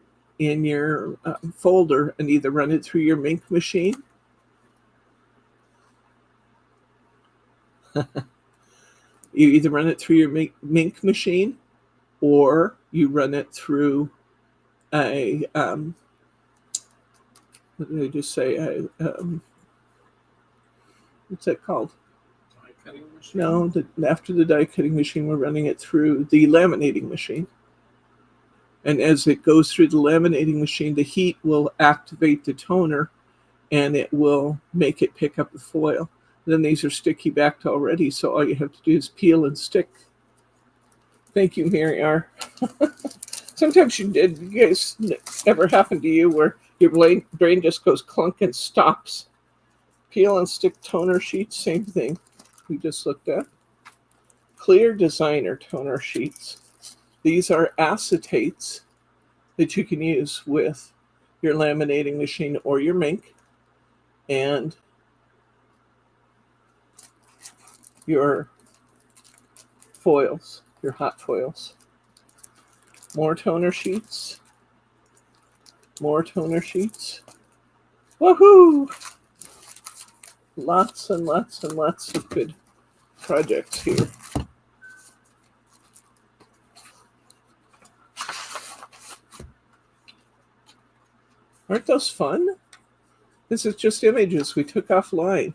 folder and either run it through your mink machine. You either run it through your mink machine, or you run it through a what did I just say? What's that called? Die cutting machine? No, after the die cutting machine, we're running it through the laminating machine. And as it goes through the laminating machine, the heat will activate the toner, and it will make it pick up the foil. Then these are sticky backed already, so all you have to do is peel and stick. Thank you, Mary R. Sometimes you guys ever happen to you where your brain just goes clunk and stops? Peel and stick toner sheets, same thing we just looked at. Clear designer toner sheets. These are acetates that you can use with your laminating machine or your Mink and your foils, your hot foils. More toner sheets. More toner sheets. Woohoo! Lots and lots and lots of good projects here. Aren't those fun? This is just images we took offline.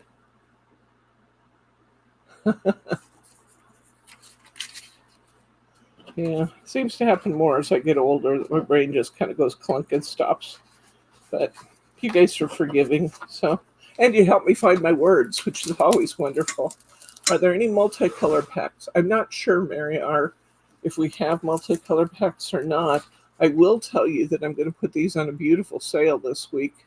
Yeah, seems to happen more as I get older. My brain just kind of goes clunk and stops. But you guys are forgiving, so. And you help me find my words, which is always wonderful. Are there any multicolor packs? I'm not sure, Mary R., if we have multicolor packs or not. I will tell you that I'm going to put these on a beautiful sale this week.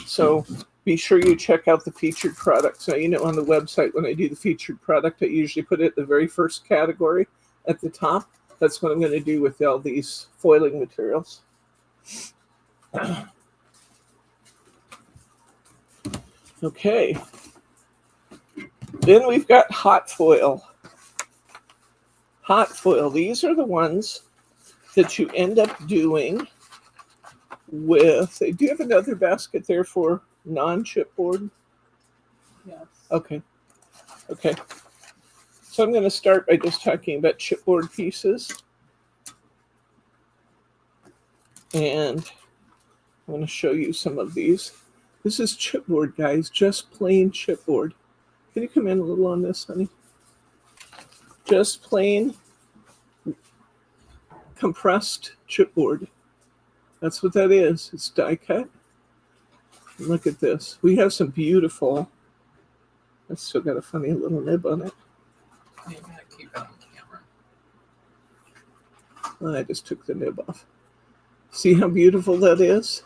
So be sure you check out the featured products. Now, you know, on the website, when I do the featured product, I usually put it in the very first category at the top. That's what I'm going to do with all these foiling materials. Okay. Then we've got hot foil. Hot foil. These are the ones that you end up doing with. Do you have another basket there for non-chipboard? Yes. Okay. Okay. So I'm going to start by just talking about chipboard pieces. And I'm going to show you some of these. This is chipboard, guys, just plain chipboard. Can you come in a little on this, honey? Just plain compressed chipboard. That's what that is. It's die cut. Look at this. We have some beautiful. It's still got a funny little nib on it. You gotta keep it on camera. Oh, I just took the nib off. See how beautiful that is?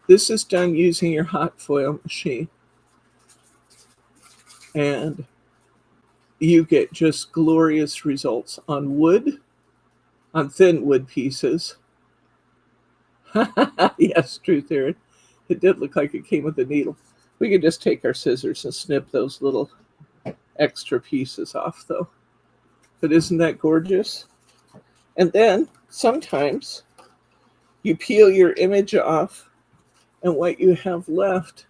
This is done using your hot foil machine. And you get just glorious results on wood, on thin wood pieces. Yes, truth, Aaron. It did look like it came with a needle. We could just take our scissors and snip those little extra pieces off, though. But isn't that gorgeous? And then sometimes you peel your image off, and what you have left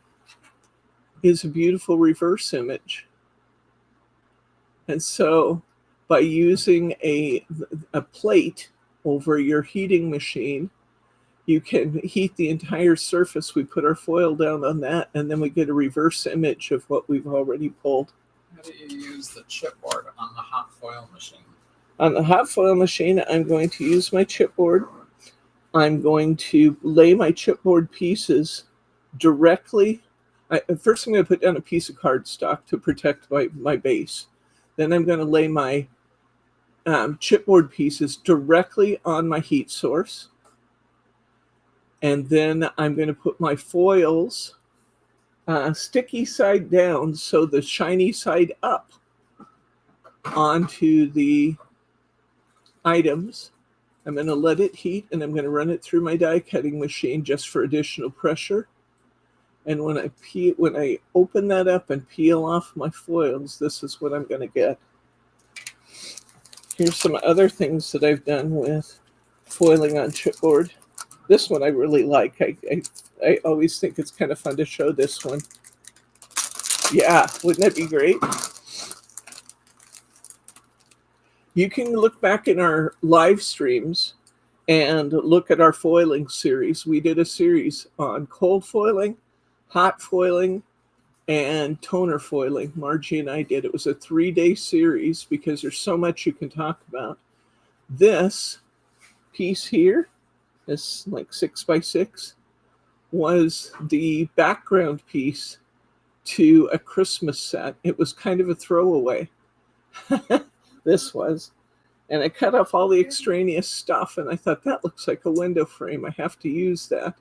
is a beautiful reverse image. And so by using a plate over your heating machine, you can heat the entire surface. We put our foil down on that, and then we get a reverse image of what we've already pulled. How do you use the chipboard on the hot foil machine? On the hot foil machine, I'm going to use my chipboard. I'm going to lay my chipboard pieces directly. First, I'm going to put down a piece of cardstock to protect my base. Then I'm going to lay my chipboard pieces directly on my heat source. And then I'm going to put my foils sticky side down, so the shiny side up, onto the items. I'm going to let it heat, and I'm going to run it through my die cutting machine just for additional pressure. And when I open that up and peel off my foils, this is what I'm going to get. Here's some other things that I've done with foiling on chipboard. This one I really like. I always think it's kind of fun to show this one. Yeah, wouldn't that be great? You can look back in our live streams and look at our foiling series. We did a series on cold foiling, hot foiling, and toner foiling. Margie and I did. It was a 3-day series because there's so much you can talk about. This piece here, this like 6x6, was the background piece to a Christmas set. It was kind of a throwaway. This was. And I cut off all the extraneous stuff, and I thought, that looks like a window frame. I have to use that.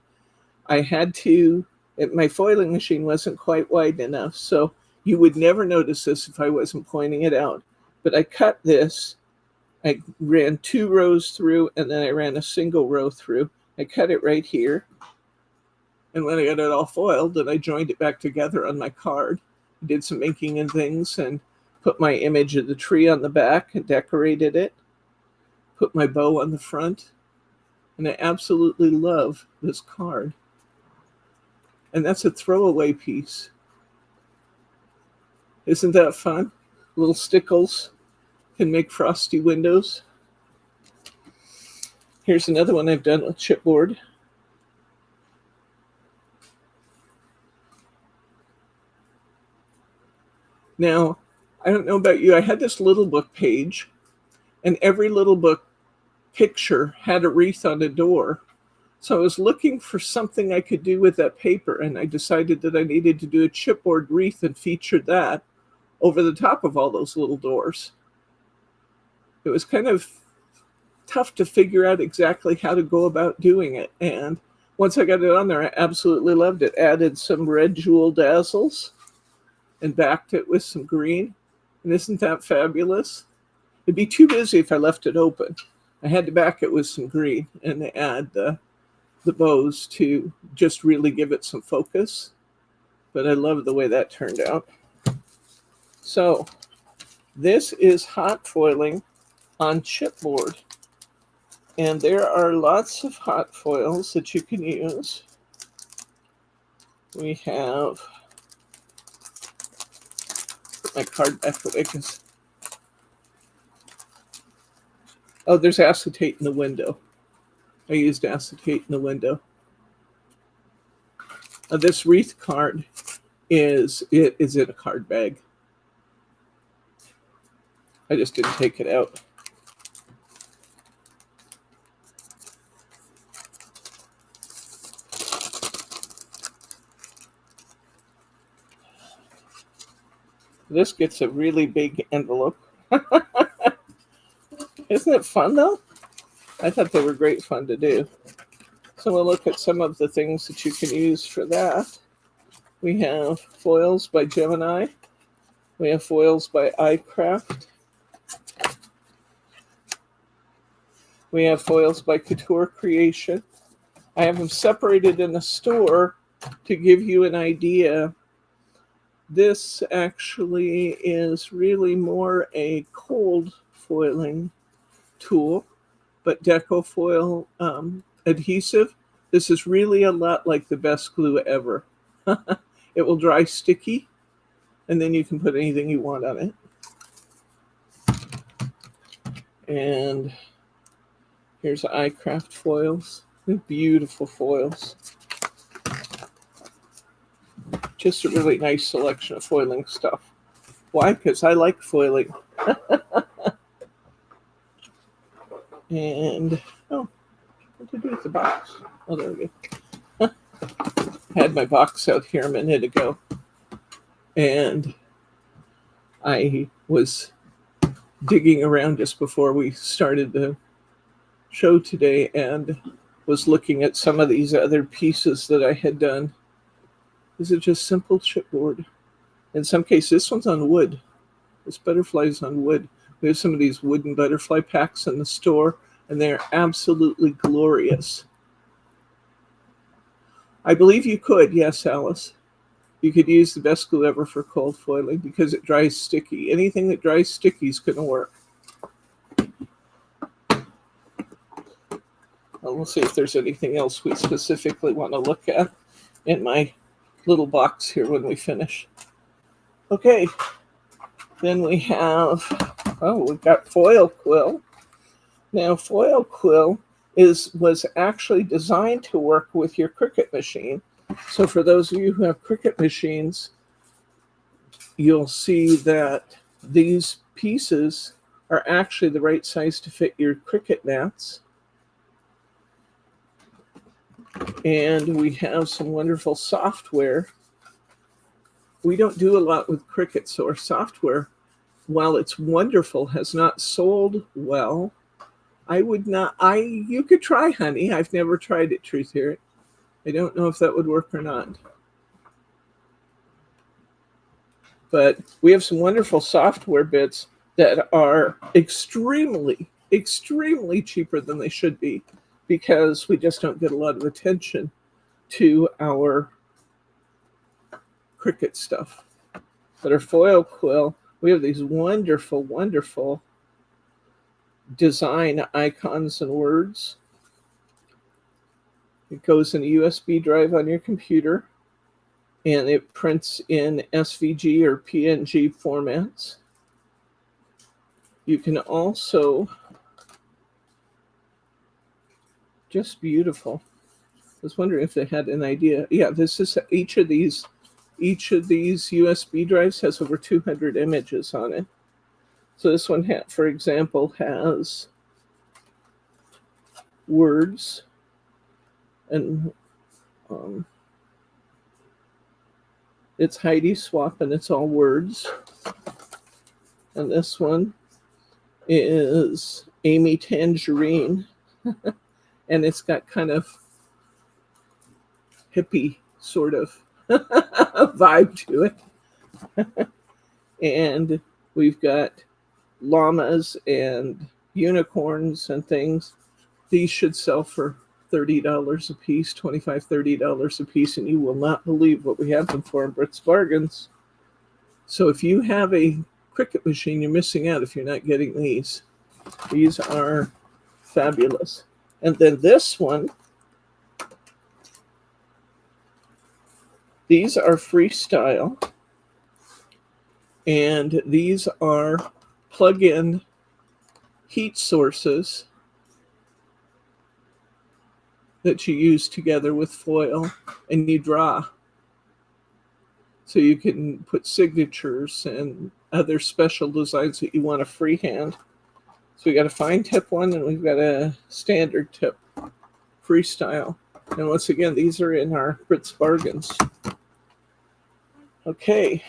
I had to, my foiling machine wasn't quite wide enough, so you would never notice this if I wasn't pointing it out. But I cut this. I ran 2 rows through, and then I ran a single row through. I cut it right here. And when I got it all foiled, then I joined it back together on my card. I did some inking and things, and put my image of the tree on the back and decorated it. Put my bow on the front. And I absolutely love this card. And that's a throwaway piece. Isn't that fun? Little stickles can make frosty windows. Here's another one I've done with chipboard. Now, I don't know about you, I had this little book page, and every little book picture had a wreath on a door. So I was looking for something I could do with that paper, and I decided that I needed to do a chipboard wreath and feature that over the top of all those little doors. It was kind of tough to figure out exactly how to go about doing it. And once I got it on there, I absolutely loved it. Added some red jewel dazzles and backed it with some green. And isn't that fabulous? It'd be too busy if I left it open. I had to back it with some green and add the bows to just really give it some focus. But I love the way that turned out. So this is hot foiling on chipboard. And there are lots of hot foils that you can use. We have my card back away because there's acetate in the window. I used acetate in the window. This wreath card is in a card bag. I just didn't take it out. This gets a really big envelope. Isn't it fun, though? I thought they were great fun to do. So we'll look at some of the things that you can use for that. We have foils by Gemini. We have foils by iCraft. We have foils by Couture Creation. I have them separated in the store to give you an idea. This actually is really more a cold foiling tool, but deco foil adhesive. This is really a lot like the best glue ever. It will dry sticky, and then you can put anything you want on it. And here's iCraft foils. They're beautiful foils. Just a really nice selection of foiling stuff. Why? Because I like foiling. And, what to do with the box? Oh, there we go. I had my box out here a minute ago. And I was digging around just before we started the show today and was looking at some of these other pieces that I had done. These are just simple chipboard. In some cases, this one's on wood. This butterfly's on wood. We have some of these wooden butterfly packs in the store, and they're absolutely glorious. I believe you could, yes, Alice. You could use the best glue ever for cold foiling because it dries sticky. Anything that dries sticky is going to work. Well, we'll see if there's anything else we specifically want to look at in my little box here when we finish. Okay, then we have, we've got foil quill. Now, foil quill was actually designed to work with your Cricut machine. So for those of you who have Cricut machines, you'll see that these pieces are actually the right size to fit your Cricut mats. And we have some wonderful software we don't do a lot with Cricut, so our software, while it's wonderful, has not sold well. I would not, you could try Honey. I've never tried it, truth here. I don't know if that would work or not. But we have some wonderful software bits that are extremely, extremely cheaper than they should be because we just don't get a lot of attention to our Cricut stuff. But our foil quill, we have these wonderful, wonderful design icons and words. It goes in a USB drive on your computer, and it prints in SVG or PNG formats. You can also, just beautiful. I was wondering if they had an idea. Yeah, this is each of these USB drives has over 200 images on it. So this one, for example, has words, and it's Heidi Swap, and it's all words. And this one is Amy Tangerine, and it's got kind of hippie sort of vibe to it. And we've got llamas and unicorns and things. These should sell for $30 a piece, $25, $30 a piece, and you will not believe what we have them for in Britt's Bargains. So if you have a Cricut machine, you're missing out if you're not getting these. These are fabulous. And then this one, these are freestyle, and these are plug-in heat sources that you use together with foil, and you draw. So you can put signatures and other special designs that you want to freehand. So we got a fine tip one, and we've got a standard tip freestyle. And once again, these are in our Britt's Bargains. Okay.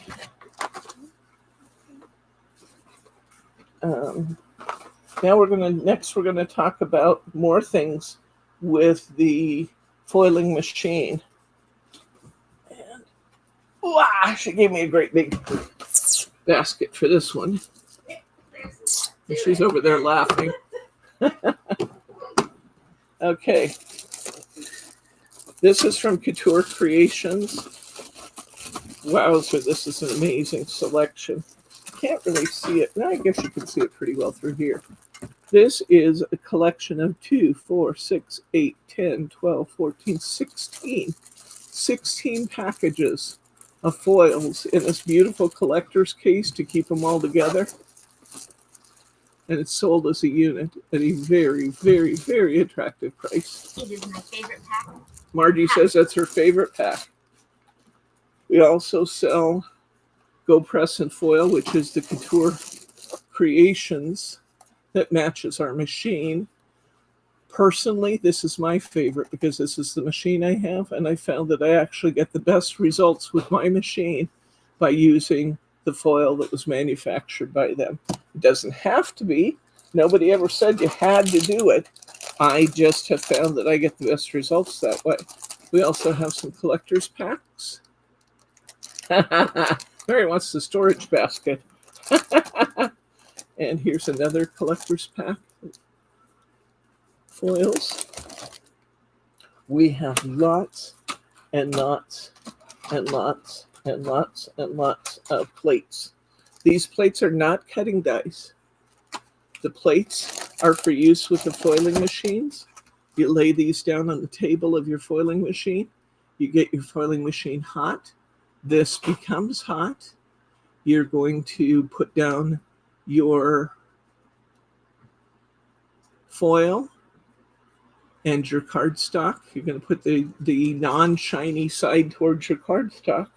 Now we're gonna talk about more things with the foiling machine. And she gave me a great big basket for this one. And she's over there laughing. Okay. This is from Couture Creations. Wow, so this is an amazing selection. Can't really see it. Now I guess you can see it pretty well through here. This is a collection of 2, 4, 6, 8, 10, 12, 14, 16 packages of foils in this beautiful collector's case to keep them all together. And it's sold as a unit at a very, very, very attractive price. It is my favorite pack. Margie says that's her favorite pack. We also sell Go Press and Foil, which is the Couture Creations that matches our machine. Personally, this is my favorite because this is the machine I have, and I found that I actually get the best results with my machine by using the foil that was manufactured by them. It doesn't have to be. Nobody ever said you had to do it. I just have found that I get the best results that way. We also have some collector's packs. Mary wants the storage basket. And here's another collector's pack. Foils. We have lots and lots and lots and lots and lots of plates. These plates are not cutting dies. The plates are for use with the foiling machines. You lay these down on the table of your foiling machine. You get your foiling machine hot. This becomes hot. You're going to put down your foil and your cardstock. You're going to put the non-shiny side towards your cardstock.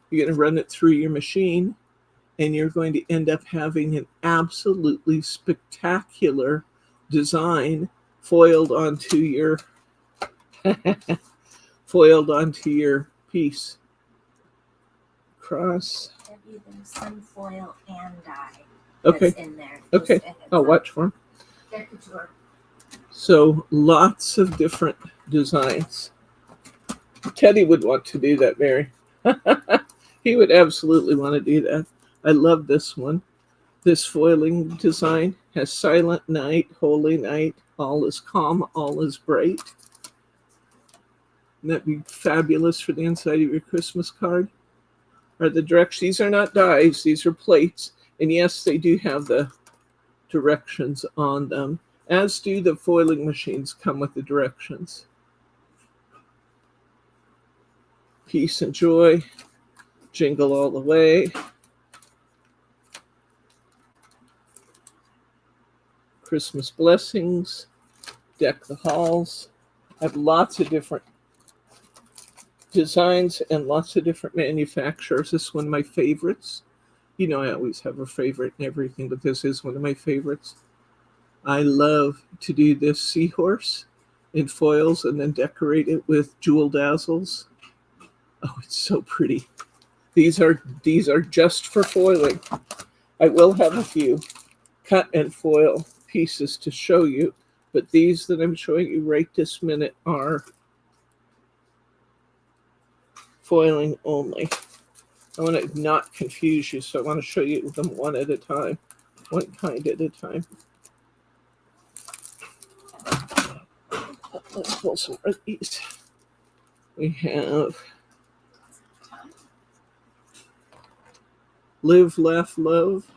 You're going to run it through your machine, and you're going to end up having an absolutely spectacular design foiled onto your piece. across. Maybe there's some foil and dye Okay. that's in there. Okay. I'll watch for them. They're couture. So lots of different designs. Teddy would want to do that, Mary. He would absolutely want to do that. I love this one. This foiling design has silent night, holy night, all is calm, all is bright. Wouldn't that be fabulous for the inside of your Christmas card? Are the directions? These are not dies, these are plates. And yes, they do have the directions on them, as do the foiling machines come with the directions. Peace and joy, jingle all the way. Christmas blessings, deck the halls. I have lots of different designs and lots of different manufacturers. This is one of my favorites. You know, I always have a favorite in everything, but this is one of my favorites. I love to do this seahorse in foils and then decorate it with jewel dazzles. Oh, it's so pretty. These are just for foiling. I will have a few cut and foil pieces to show you, but these that I'm showing you right this minute are foiling only. I want to not confuse you, so I want to show you them one at a time, one kind at a time. Let's pull some of these. We have Live, Laugh, Love.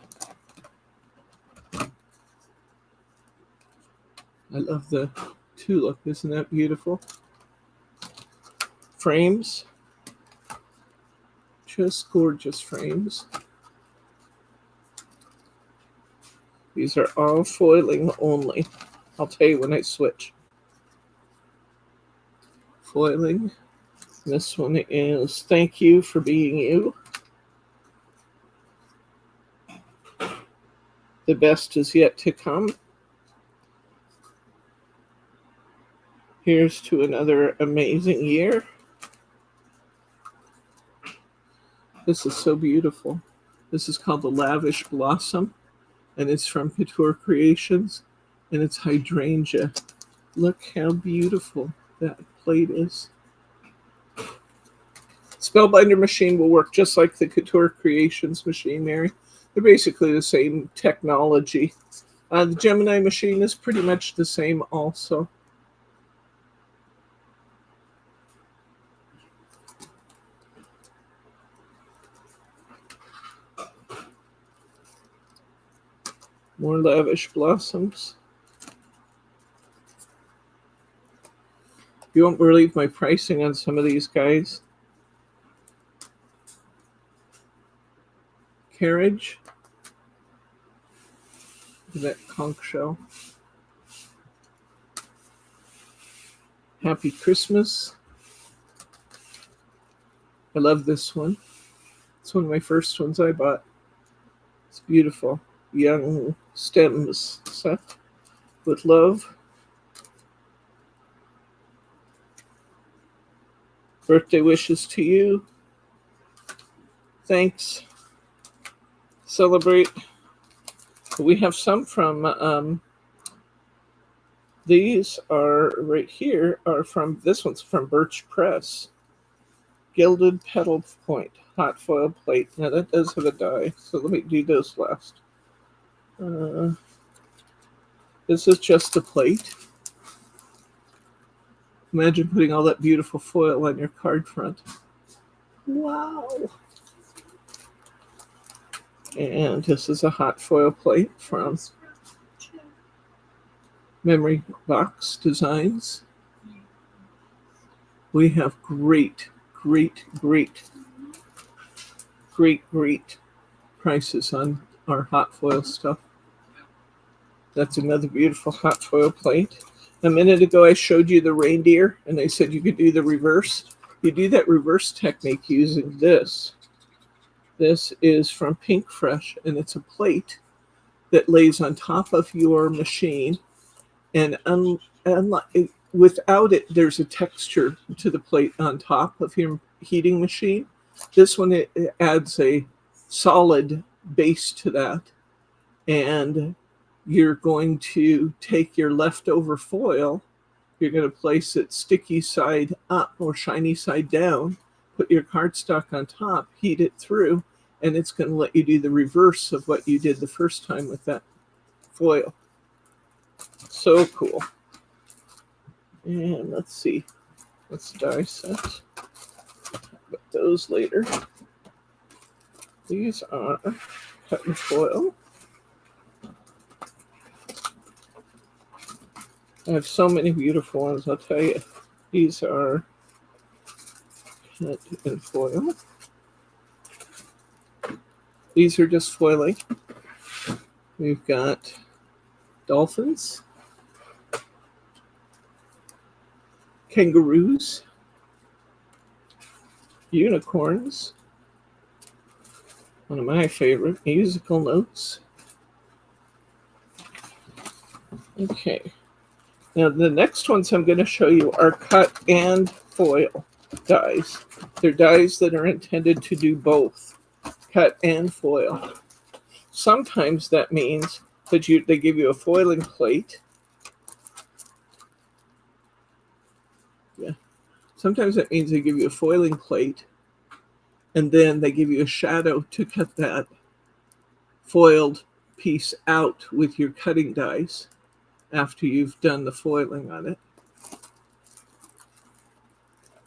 I love the tulip. Isn't that beautiful? Frames. Just gorgeous frames. These are all foiling only. I'll tell you when I switch. Foiling. This one is Thank You for Being You. The Best Is Yet to Come. Here's to Another Amazing Year. This is so beautiful. This is called the Lavish Blossom, and it's from Couture Creations, and it's hydrangea. Look how beautiful that plate is. Spellbinder machine will work just like the Couture Creations machine, Mary. They're basically the same technology. The Gemini machine is pretty much the same also. More Lavish Blossoms. You won't believe my pricing on some of these guys. Carriage. That conch shell. Happy Christmas. I love this one. It's one of my first ones I bought. It's beautiful. Young stems set with love. Birthday wishes to you. Thanks. Celebrate. We have some from, these are right here, are from, this one's from Birch Press. Gilded Petal Point, hot foil plate. Now that does have a die, so let me do those last. This is just a plate. Imagine putting all that beautiful foil on your card front. Wow. And this is a hot foil plate from Memory Box Designs. We have great prices on our hot foil stuff. That's another beautiful hot foil plate. A minute ago, I showed you the reindeer, and I said you could do the reverse. You do that reverse technique using this. This is from Pink Fresh, and it's a plate that lays on top of your machine. And without it, there's a texture to the plate on top of your heating machine. This one, it adds a solid base to that. And you're going to take your leftover foil, you're going to place it sticky side up or shiny side down, put your cardstock on top, heat it through, and it's going to let you do the reverse of what you did the first time with that foil. So cool. And let's see. Let's die set. Talk about those later. These are cut and foil. I have so many beautiful ones, I'll tell you. These are cut and foil. These are just foiling. We've got dolphins, kangaroos, unicorns, one of my favorite, musical notes. Okay. Now the next ones I'm going to show you are cut and foil dies. They're dies that are intended to do both, cut and foil. Sometimes that means that they give you a foiling plate. Yeah. Sometimes that means they give you a foiling plate, and then they give you a shadow to cut that foiled piece out with your cutting dies after you've done the foiling on it.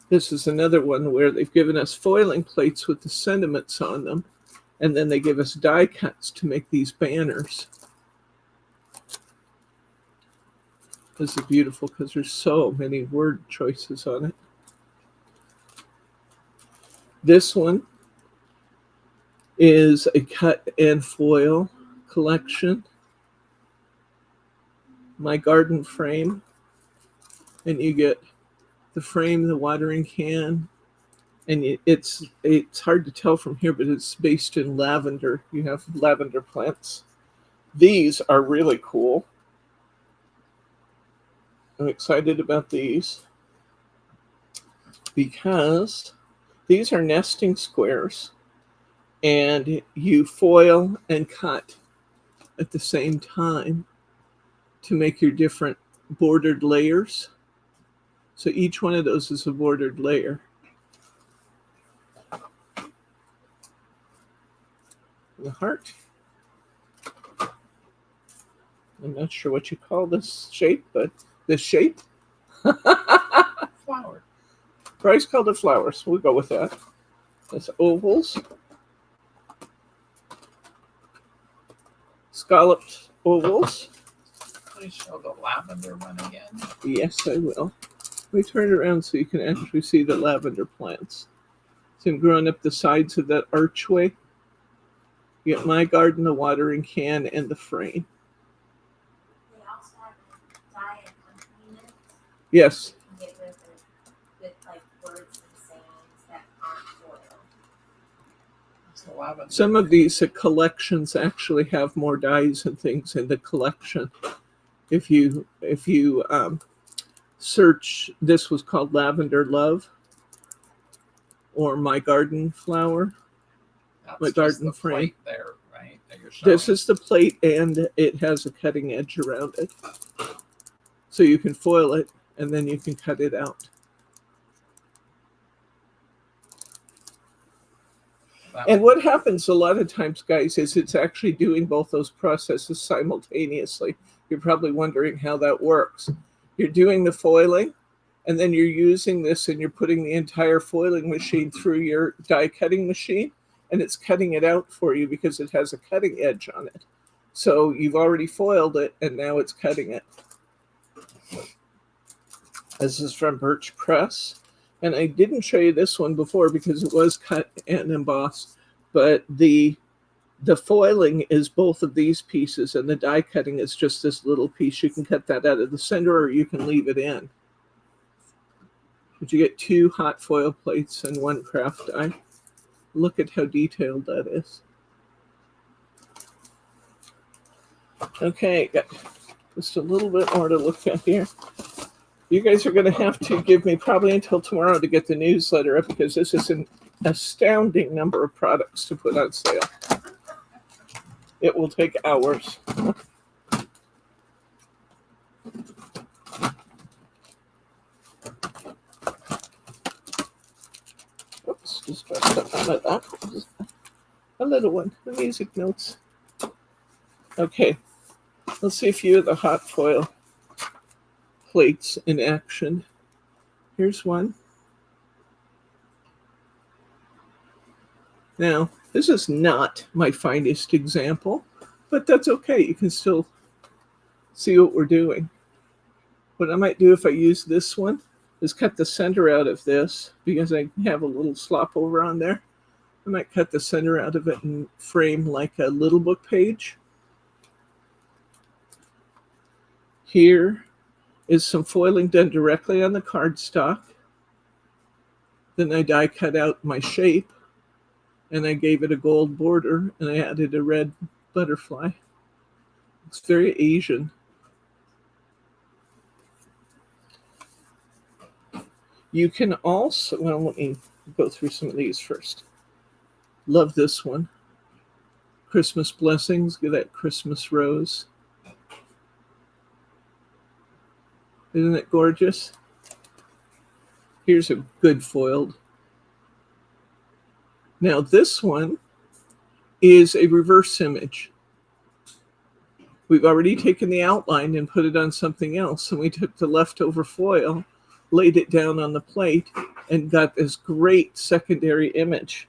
This is another one where they've given us foiling plates with the sentiments on them, and then they give us die cuts to make these banners. This is beautiful because there's so many word choices on it. This one is a cut and foil collection. My garden frame, and you get the frame, the watering can, and it's hard to tell from here, but it's based in lavender. You have lavender plants. These are really cool. I'm excited about these because these are nesting squares, and you foil and cut at the same time to make your different bordered layers. So each one of those is a bordered layer. The heart. I'm not sure what you call this shape, but this shape. Flower. Bryce called it flowers. We'll go with that. That's ovals. Scalloped ovals. Please show the lavender one again. Yes, I will. Let me turn it around so you can actually see the lavender plants. See them growing up the sides of that archway. You get my garden, the watering can, and the frame. They also have a die accompaniment. Yes. You can get with like words and sayings that aren't foil. It's the lavender. Some of these collections actually have more dies and things in the collection. If you search, this was called Lavender Love or My Garden Flower. That's my just garden the frame. plate there, right? That you're showing. This is the plate, and it has a cutting edge around it. So you can foil it, and then you can cut it out. And what happens a lot of times, guys, is it's actually doing both those processes simultaneously. You're probably wondering how that works. You're doing the foiling, and then you're using this, and you're putting the entire foiling machine through your die cutting machine, and it's cutting it out for you because it has a cutting edge on it. So you've already foiled it, and now it's cutting it. This is from Birch Press. And I didn't show you this one before because it was cut and embossed, but the foiling is both of these pieces, and the die cutting is just this little piece. You can cut that out of the center, or you can leave it in. But you get 2 hot foil plates and 1 craft die. Look at how detailed that is. Okay, got just a little bit more to look at here. You guys are going to have to give me probably until tomorrow to get the newsletter up because this isn't astounding number of products to put on sale. It will take hours. Oops, just dropped something like that. A little one, the music notes. Okay, let's see a few of the hot foil plates in action. Here's one. Now, this is not my finest example, but that's okay. You can still see what we're doing. What I might do if I use this one is cut the center out of this because I have a little slop over on there. I might cut the center out of it and frame like a little book page. Here is some foiling done directly on the cardstock. Then I die cut out my shape and I gave it a gold border and I added a red butterfly. It's very Asian. You can also, well, let me go through some of these first. Love this one. Christmas blessings, get that Christmas rose. Isn't it gorgeous? Here's a good foiled. Now this one is a reverse image. We've already taken the outline and put it on something else, and we took the leftover foil, laid it down on the plate, and got this great secondary image.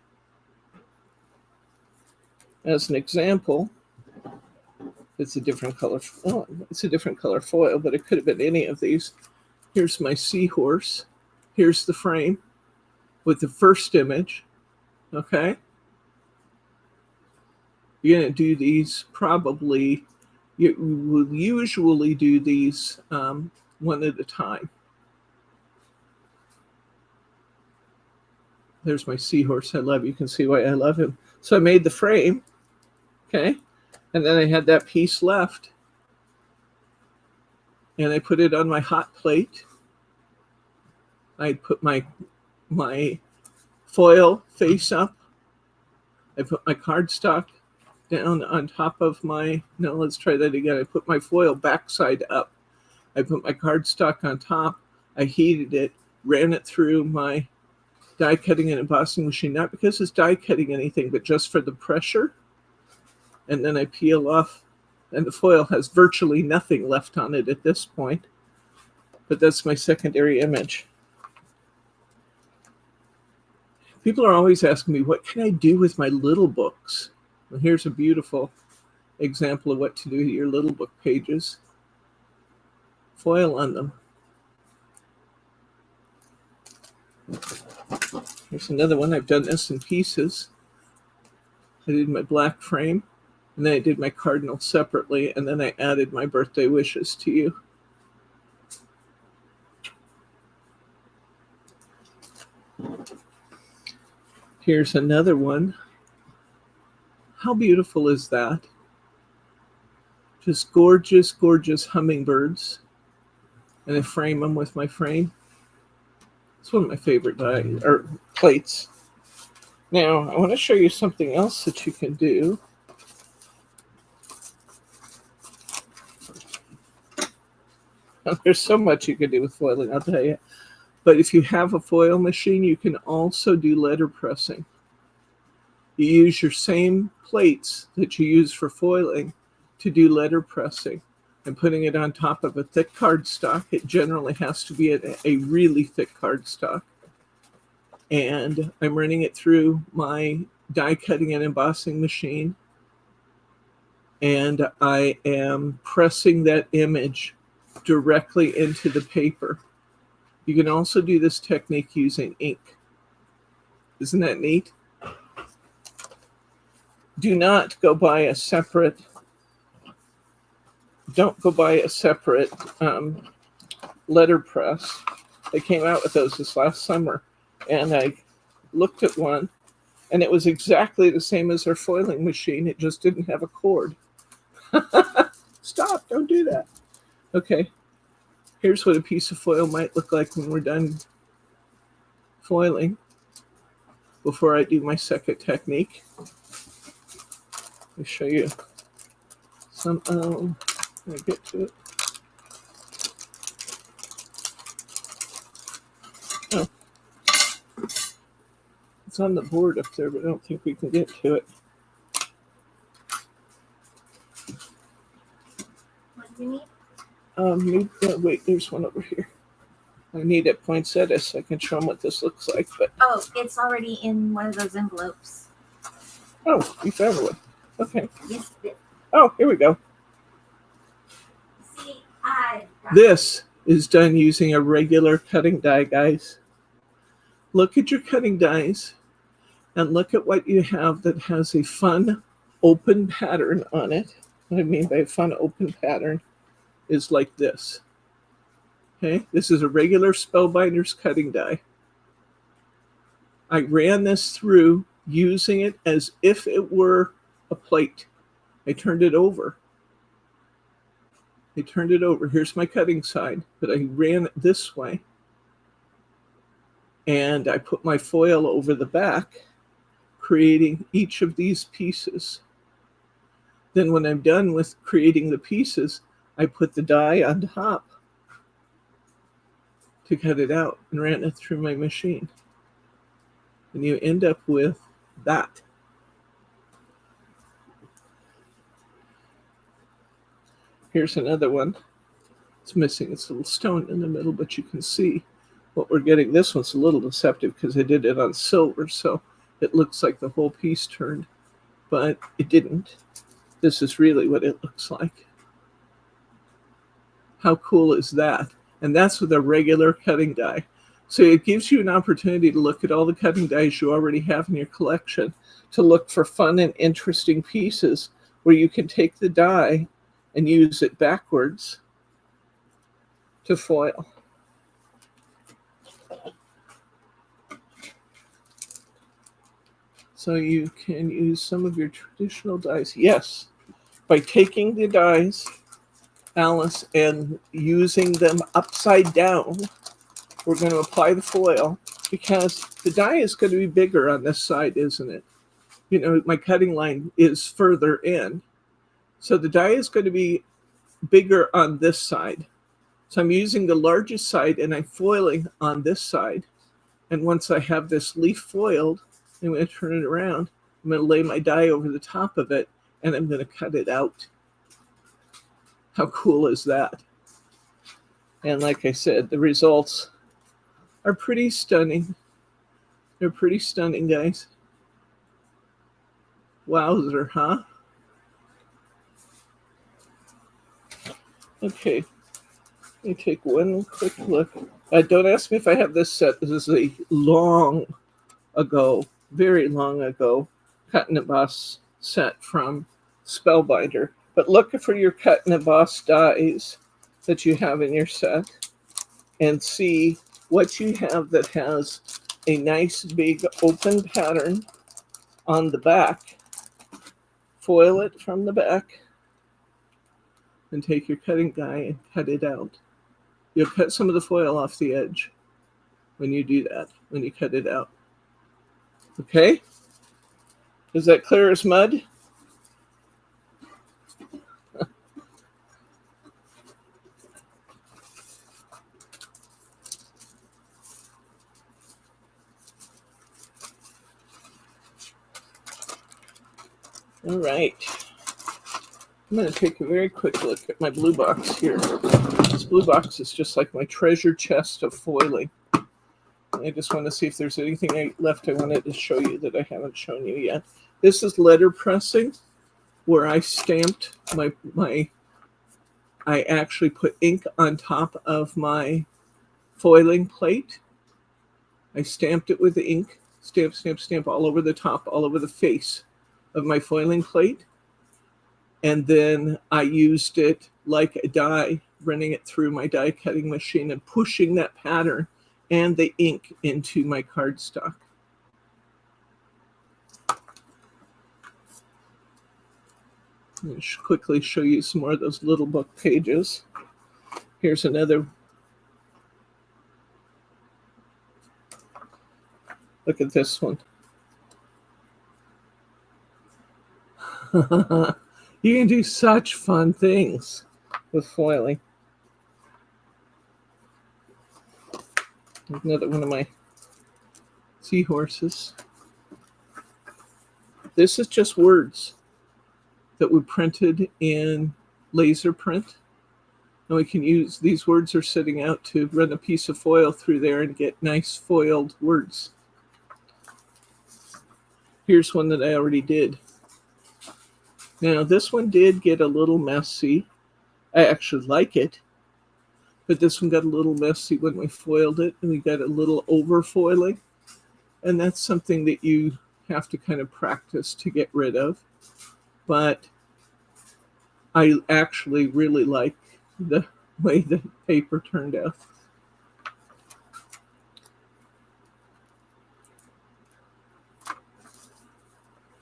As an example, it's a different color. Oh, it's a different color foil, but it could have been any of these. Here's my seahorse. Here's the frame with the first image. Okay. You're going to do these probably, you will usually do these one at a time. There's my seahorse I love. You can see why I love him. So I made the frame. Okay. And then I had that piece left. And I put it on my hot plate. I put my foil face up. I put my cardstock down on top of my, no, let's try that again. I put my foil backside up. I put my cardstock on top. I heated it, ran it through my die cutting and embossing machine, not because it's die cutting anything, but just for the pressure. And then I peel off, and the foil has virtually nothing left on it at this point. But that's my secondary image. People are always asking me, what can I do with my little books? Well, here's a beautiful example of what to do with your little book pages. Foil on them. Here's another one. I've done this in pieces. I did my black frame, and then I did my cardinal separately, and then I added my birthday wishes to you. Here's another one. How beautiful is that? Just gorgeous, gorgeous hummingbirds. And I frame them with my frame. It's one of my favorite plates. Now, I want to show you something else that you can do. There's so much you can do with foiling, I'll tell you. But if you have a foil machine, you can also do letter pressing. You use your same plates that you use for foiling to do letter pressing and putting it on top of a thick cardstock. It generally has to be a really thick cardstock. And I'm running it through my die cutting and embossing machine. And I am pressing that image directly into the paper. You can also do this technique using ink. Isn't that neat? Do not go buy a separate, letter press. They came out with those this last summer, and I looked at one, and it was exactly the same as our foiling machine. It just didn't have a cord. Stop, don't do that. Okay, here's what a piece of foil might look like when we're done foiling. before I do my second technique. Let me show you some, let me get to it. Oh, it's on the board up there, but I don't think we can get to it. What do you need? Wait, there's one over here. I need it poinsettia so I can show them what this looks like. But Oh, it's already in one of those envelopes. oh, you found one. Okay. Yes, it Oh, here we go. is. See, I got This is done using a regular cutting die, guys. Look at your cutting dies and look at what you have that has a fun open pattern on it. What I mean by a fun open pattern is like this. Okay, this is a regular Spellbinders cutting die. I ran this through using it as if it were a plate. I turned it over. Here's my cutting side, but I ran it this way. And I put my foil over the back, creating each of these pieces. Then when I'm done with creating the pieces, I put the die on top to cut it out and ran it through my machine. And you end up with that. Here's another one. It's missing its little stone in the middle, but you can see what we're getting. This one's a little deceptive because I did it on silver, so it looks like the whole piece turned, but it didn't. This is really what it looks like. How cool is that? And that's with a regular cutting die. So it gives you an opportunity to look at all the cutting dies you already have in your collection, to look for fun and interesting pieces where you can take the die and use it backwards to foil. So you can use some of your traditional dies. Yes, by taking the dies, Alice, and using them upside down, we're going to apply the foil because the die is going to be bigger on this side, isn't it? You know, my cutting line is further in. So the die is going to be bigger on this side. So I'm using the largest side and I'm foiling on this side. And once I have this leaf foiled, I'm going to turn it around. I'm going to lay my die over the top of it and I'm going to cut it out. How cool is that? And like I said, the results are pretty stunning. They're pretty stunning, guys. Wowzer, huh? Okay, let me take one quick look. Don't ask me if I have this set. This is a long ago, very long ago, cut and emboss set from Spellbinder. But look for your cut and emboss dies that you have in your set and see what you have that has a nice big open pattern on the back. Foil it from the back and take your cutting die and cut it out. You'll cut some of the foil off the edge when you do that, when you cut it out. Okay? Is that clear as mud? All right. I'm going to take a very quick look at my blue box here. This blue box is just like my treasure chest of foiling. I just want to see if there's anything left I wanted to show you that I haven't shown you yet. This is letter pressing, where I stamped I actually put ink on top of my foiling plate. I stamped it with the ink, stamp, stamp, stamp all over the top, all over the face of my foiling plate. And then I used it like a die, running it through my die cutting machine and pushing that pattern and the ink into my cardstock. Let me quickly show you some more of those little book pages. Here's another. Look at this one. You can do such fun things with foiling. Another one of my seahorses. This is just words that we printed in laser print. And we can use, these words are sitting out to run a piece of foil through there and get nice foiled words. Here's one that I already did. Now this one did get a little messy. I actually like it, but this one got a little messy when we foiled it, and we got a little over foiling. And that's something that you have to kind of practice to get rid of. But I actually really like the way the paper turned out.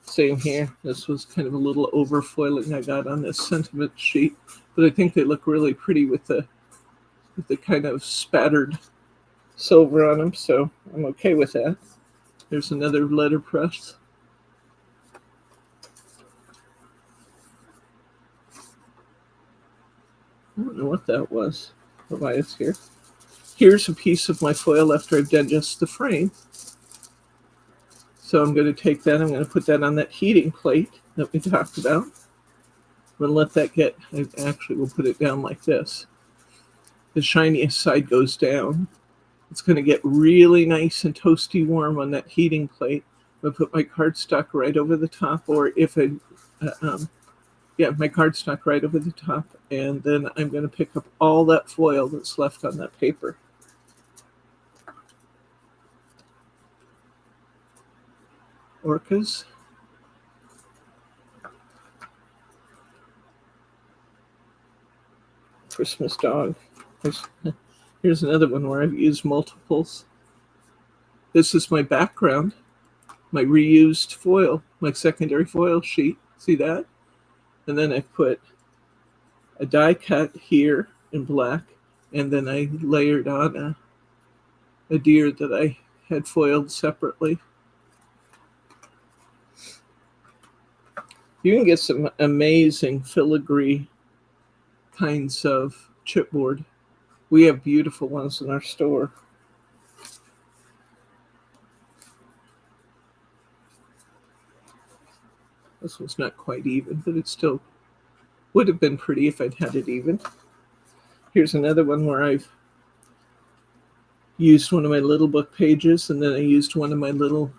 Same here. This was kind of a little over foiling I got on this sentiment sheet, but I think they look really pretty with the kind of spattered silver on them, so I'm okay with that. There's another letterpress. I don't know what that was, or why it's here. Here's a piece of my foil after I've done just the frame. So I'm going to take that, I'm going to put that on that heating plate that we talked about. I'm going to let that get, I actually will put it down like this. The shiniest side goes down. It's going to get really nice and toasty warm on that heating plate. I'm going to put my cardstock right over the top, or if I, my cardstock right over the top, and then I'm going to pick up all that foil that's left on that paper. Orcas. Christmas dog. Here's another one where I've used multiples. This is my background, my reused foil, my secondary foil sheet. See that? And then I put a die cut here in black, and then I layered on a deer that I had foiled separately. You can get some amazing filigree kinds of chipboard. We have beautiful ones in our store. This one's not quite even, but it still would have been pretty if I'd had it even. Here's another one where I've used one of my little book pages, and then I used one of my little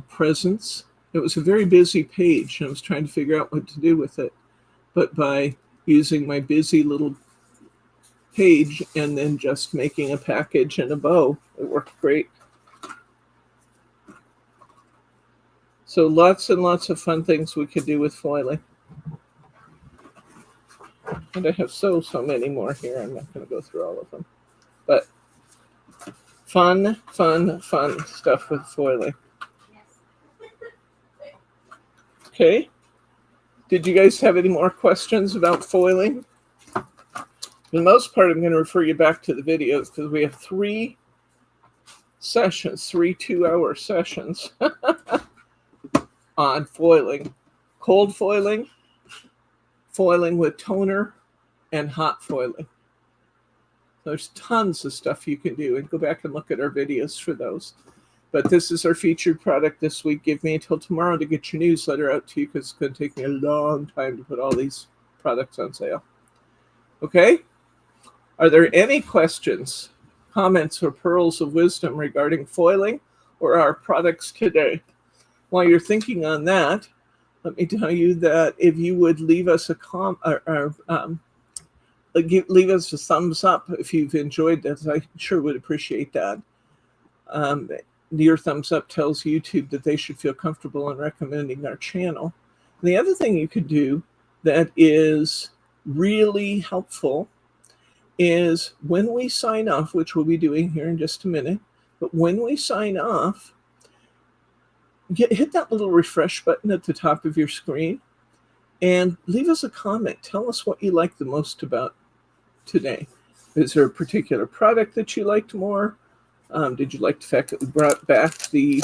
presents. It was a very busy page, and I was trying to figure out what to do with it. But by using my busy little page and then just making a package and a bow, it worked great. So lots and lots of fun things we could do with foiling. And I have so many more here. I'm not going to go through all of them. But fun stuff with foiling. Okay. Did you guys have any more questions about foiling? For the most part, I'm going to refer you back to the videos because we have 3 sessions, 3 2-hour sessions on foiling. Cold foiling, foiling with toner, and hot foiling. There's tons of stuff you can do, and go back and look at our videos for those. But this is our featured product this week. Give me until tomorrow to get your newsletter out to you because it's going to take me a long time to put all these products on sale. Okay? Are there any questions, comments, or pearls of wisdom regarding foiling or our products today? While you're thinking on that, let me tell you that if you would leave us leave us a thumbs up if you've enjoyed this, I sure would appreciate that. Your thumbs up tells YouTube that they should feel comfortable in recommending our channel. And the other thing you could do that is really helpful is when we sign off, which we'll be doing here in just a minute, but when we sign off, hit that little refresh button at the top of your screen and leave us a comment. Tell us what you like the most about today. Is there a particular product that you liked more? Did you like the fact that we brought back the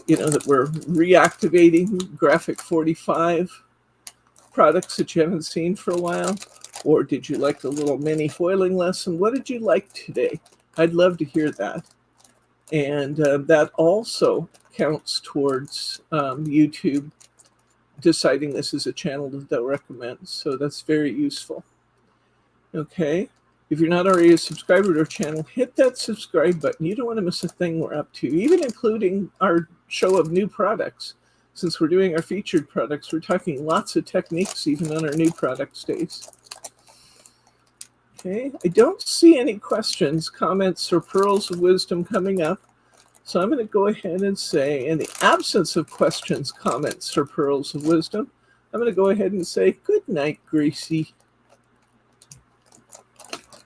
that we're reactivating Graphic 45 products that you haven't seen for a while? Or did you like the little mini foiling lesson? What did you like today? I'd love to hear that. And that also counts towards YouTube deciding this is a channel that they'll recommend. So that's very useful. Okay. If you're not already a subscriber to our channel, hit that subscribe button. You don't want to miss a thing we're up to, even including our show of new products. Since we're doing our featured products, we're talking lots of techniques even on our new products days. Okay, I don't see any questions, comments, or pearls of wisdom coming up. So I'm going to go ahead and say, in the absence of questions, comments, or pearls of wisdom, I'm going to go ahead and say good night, Gracie.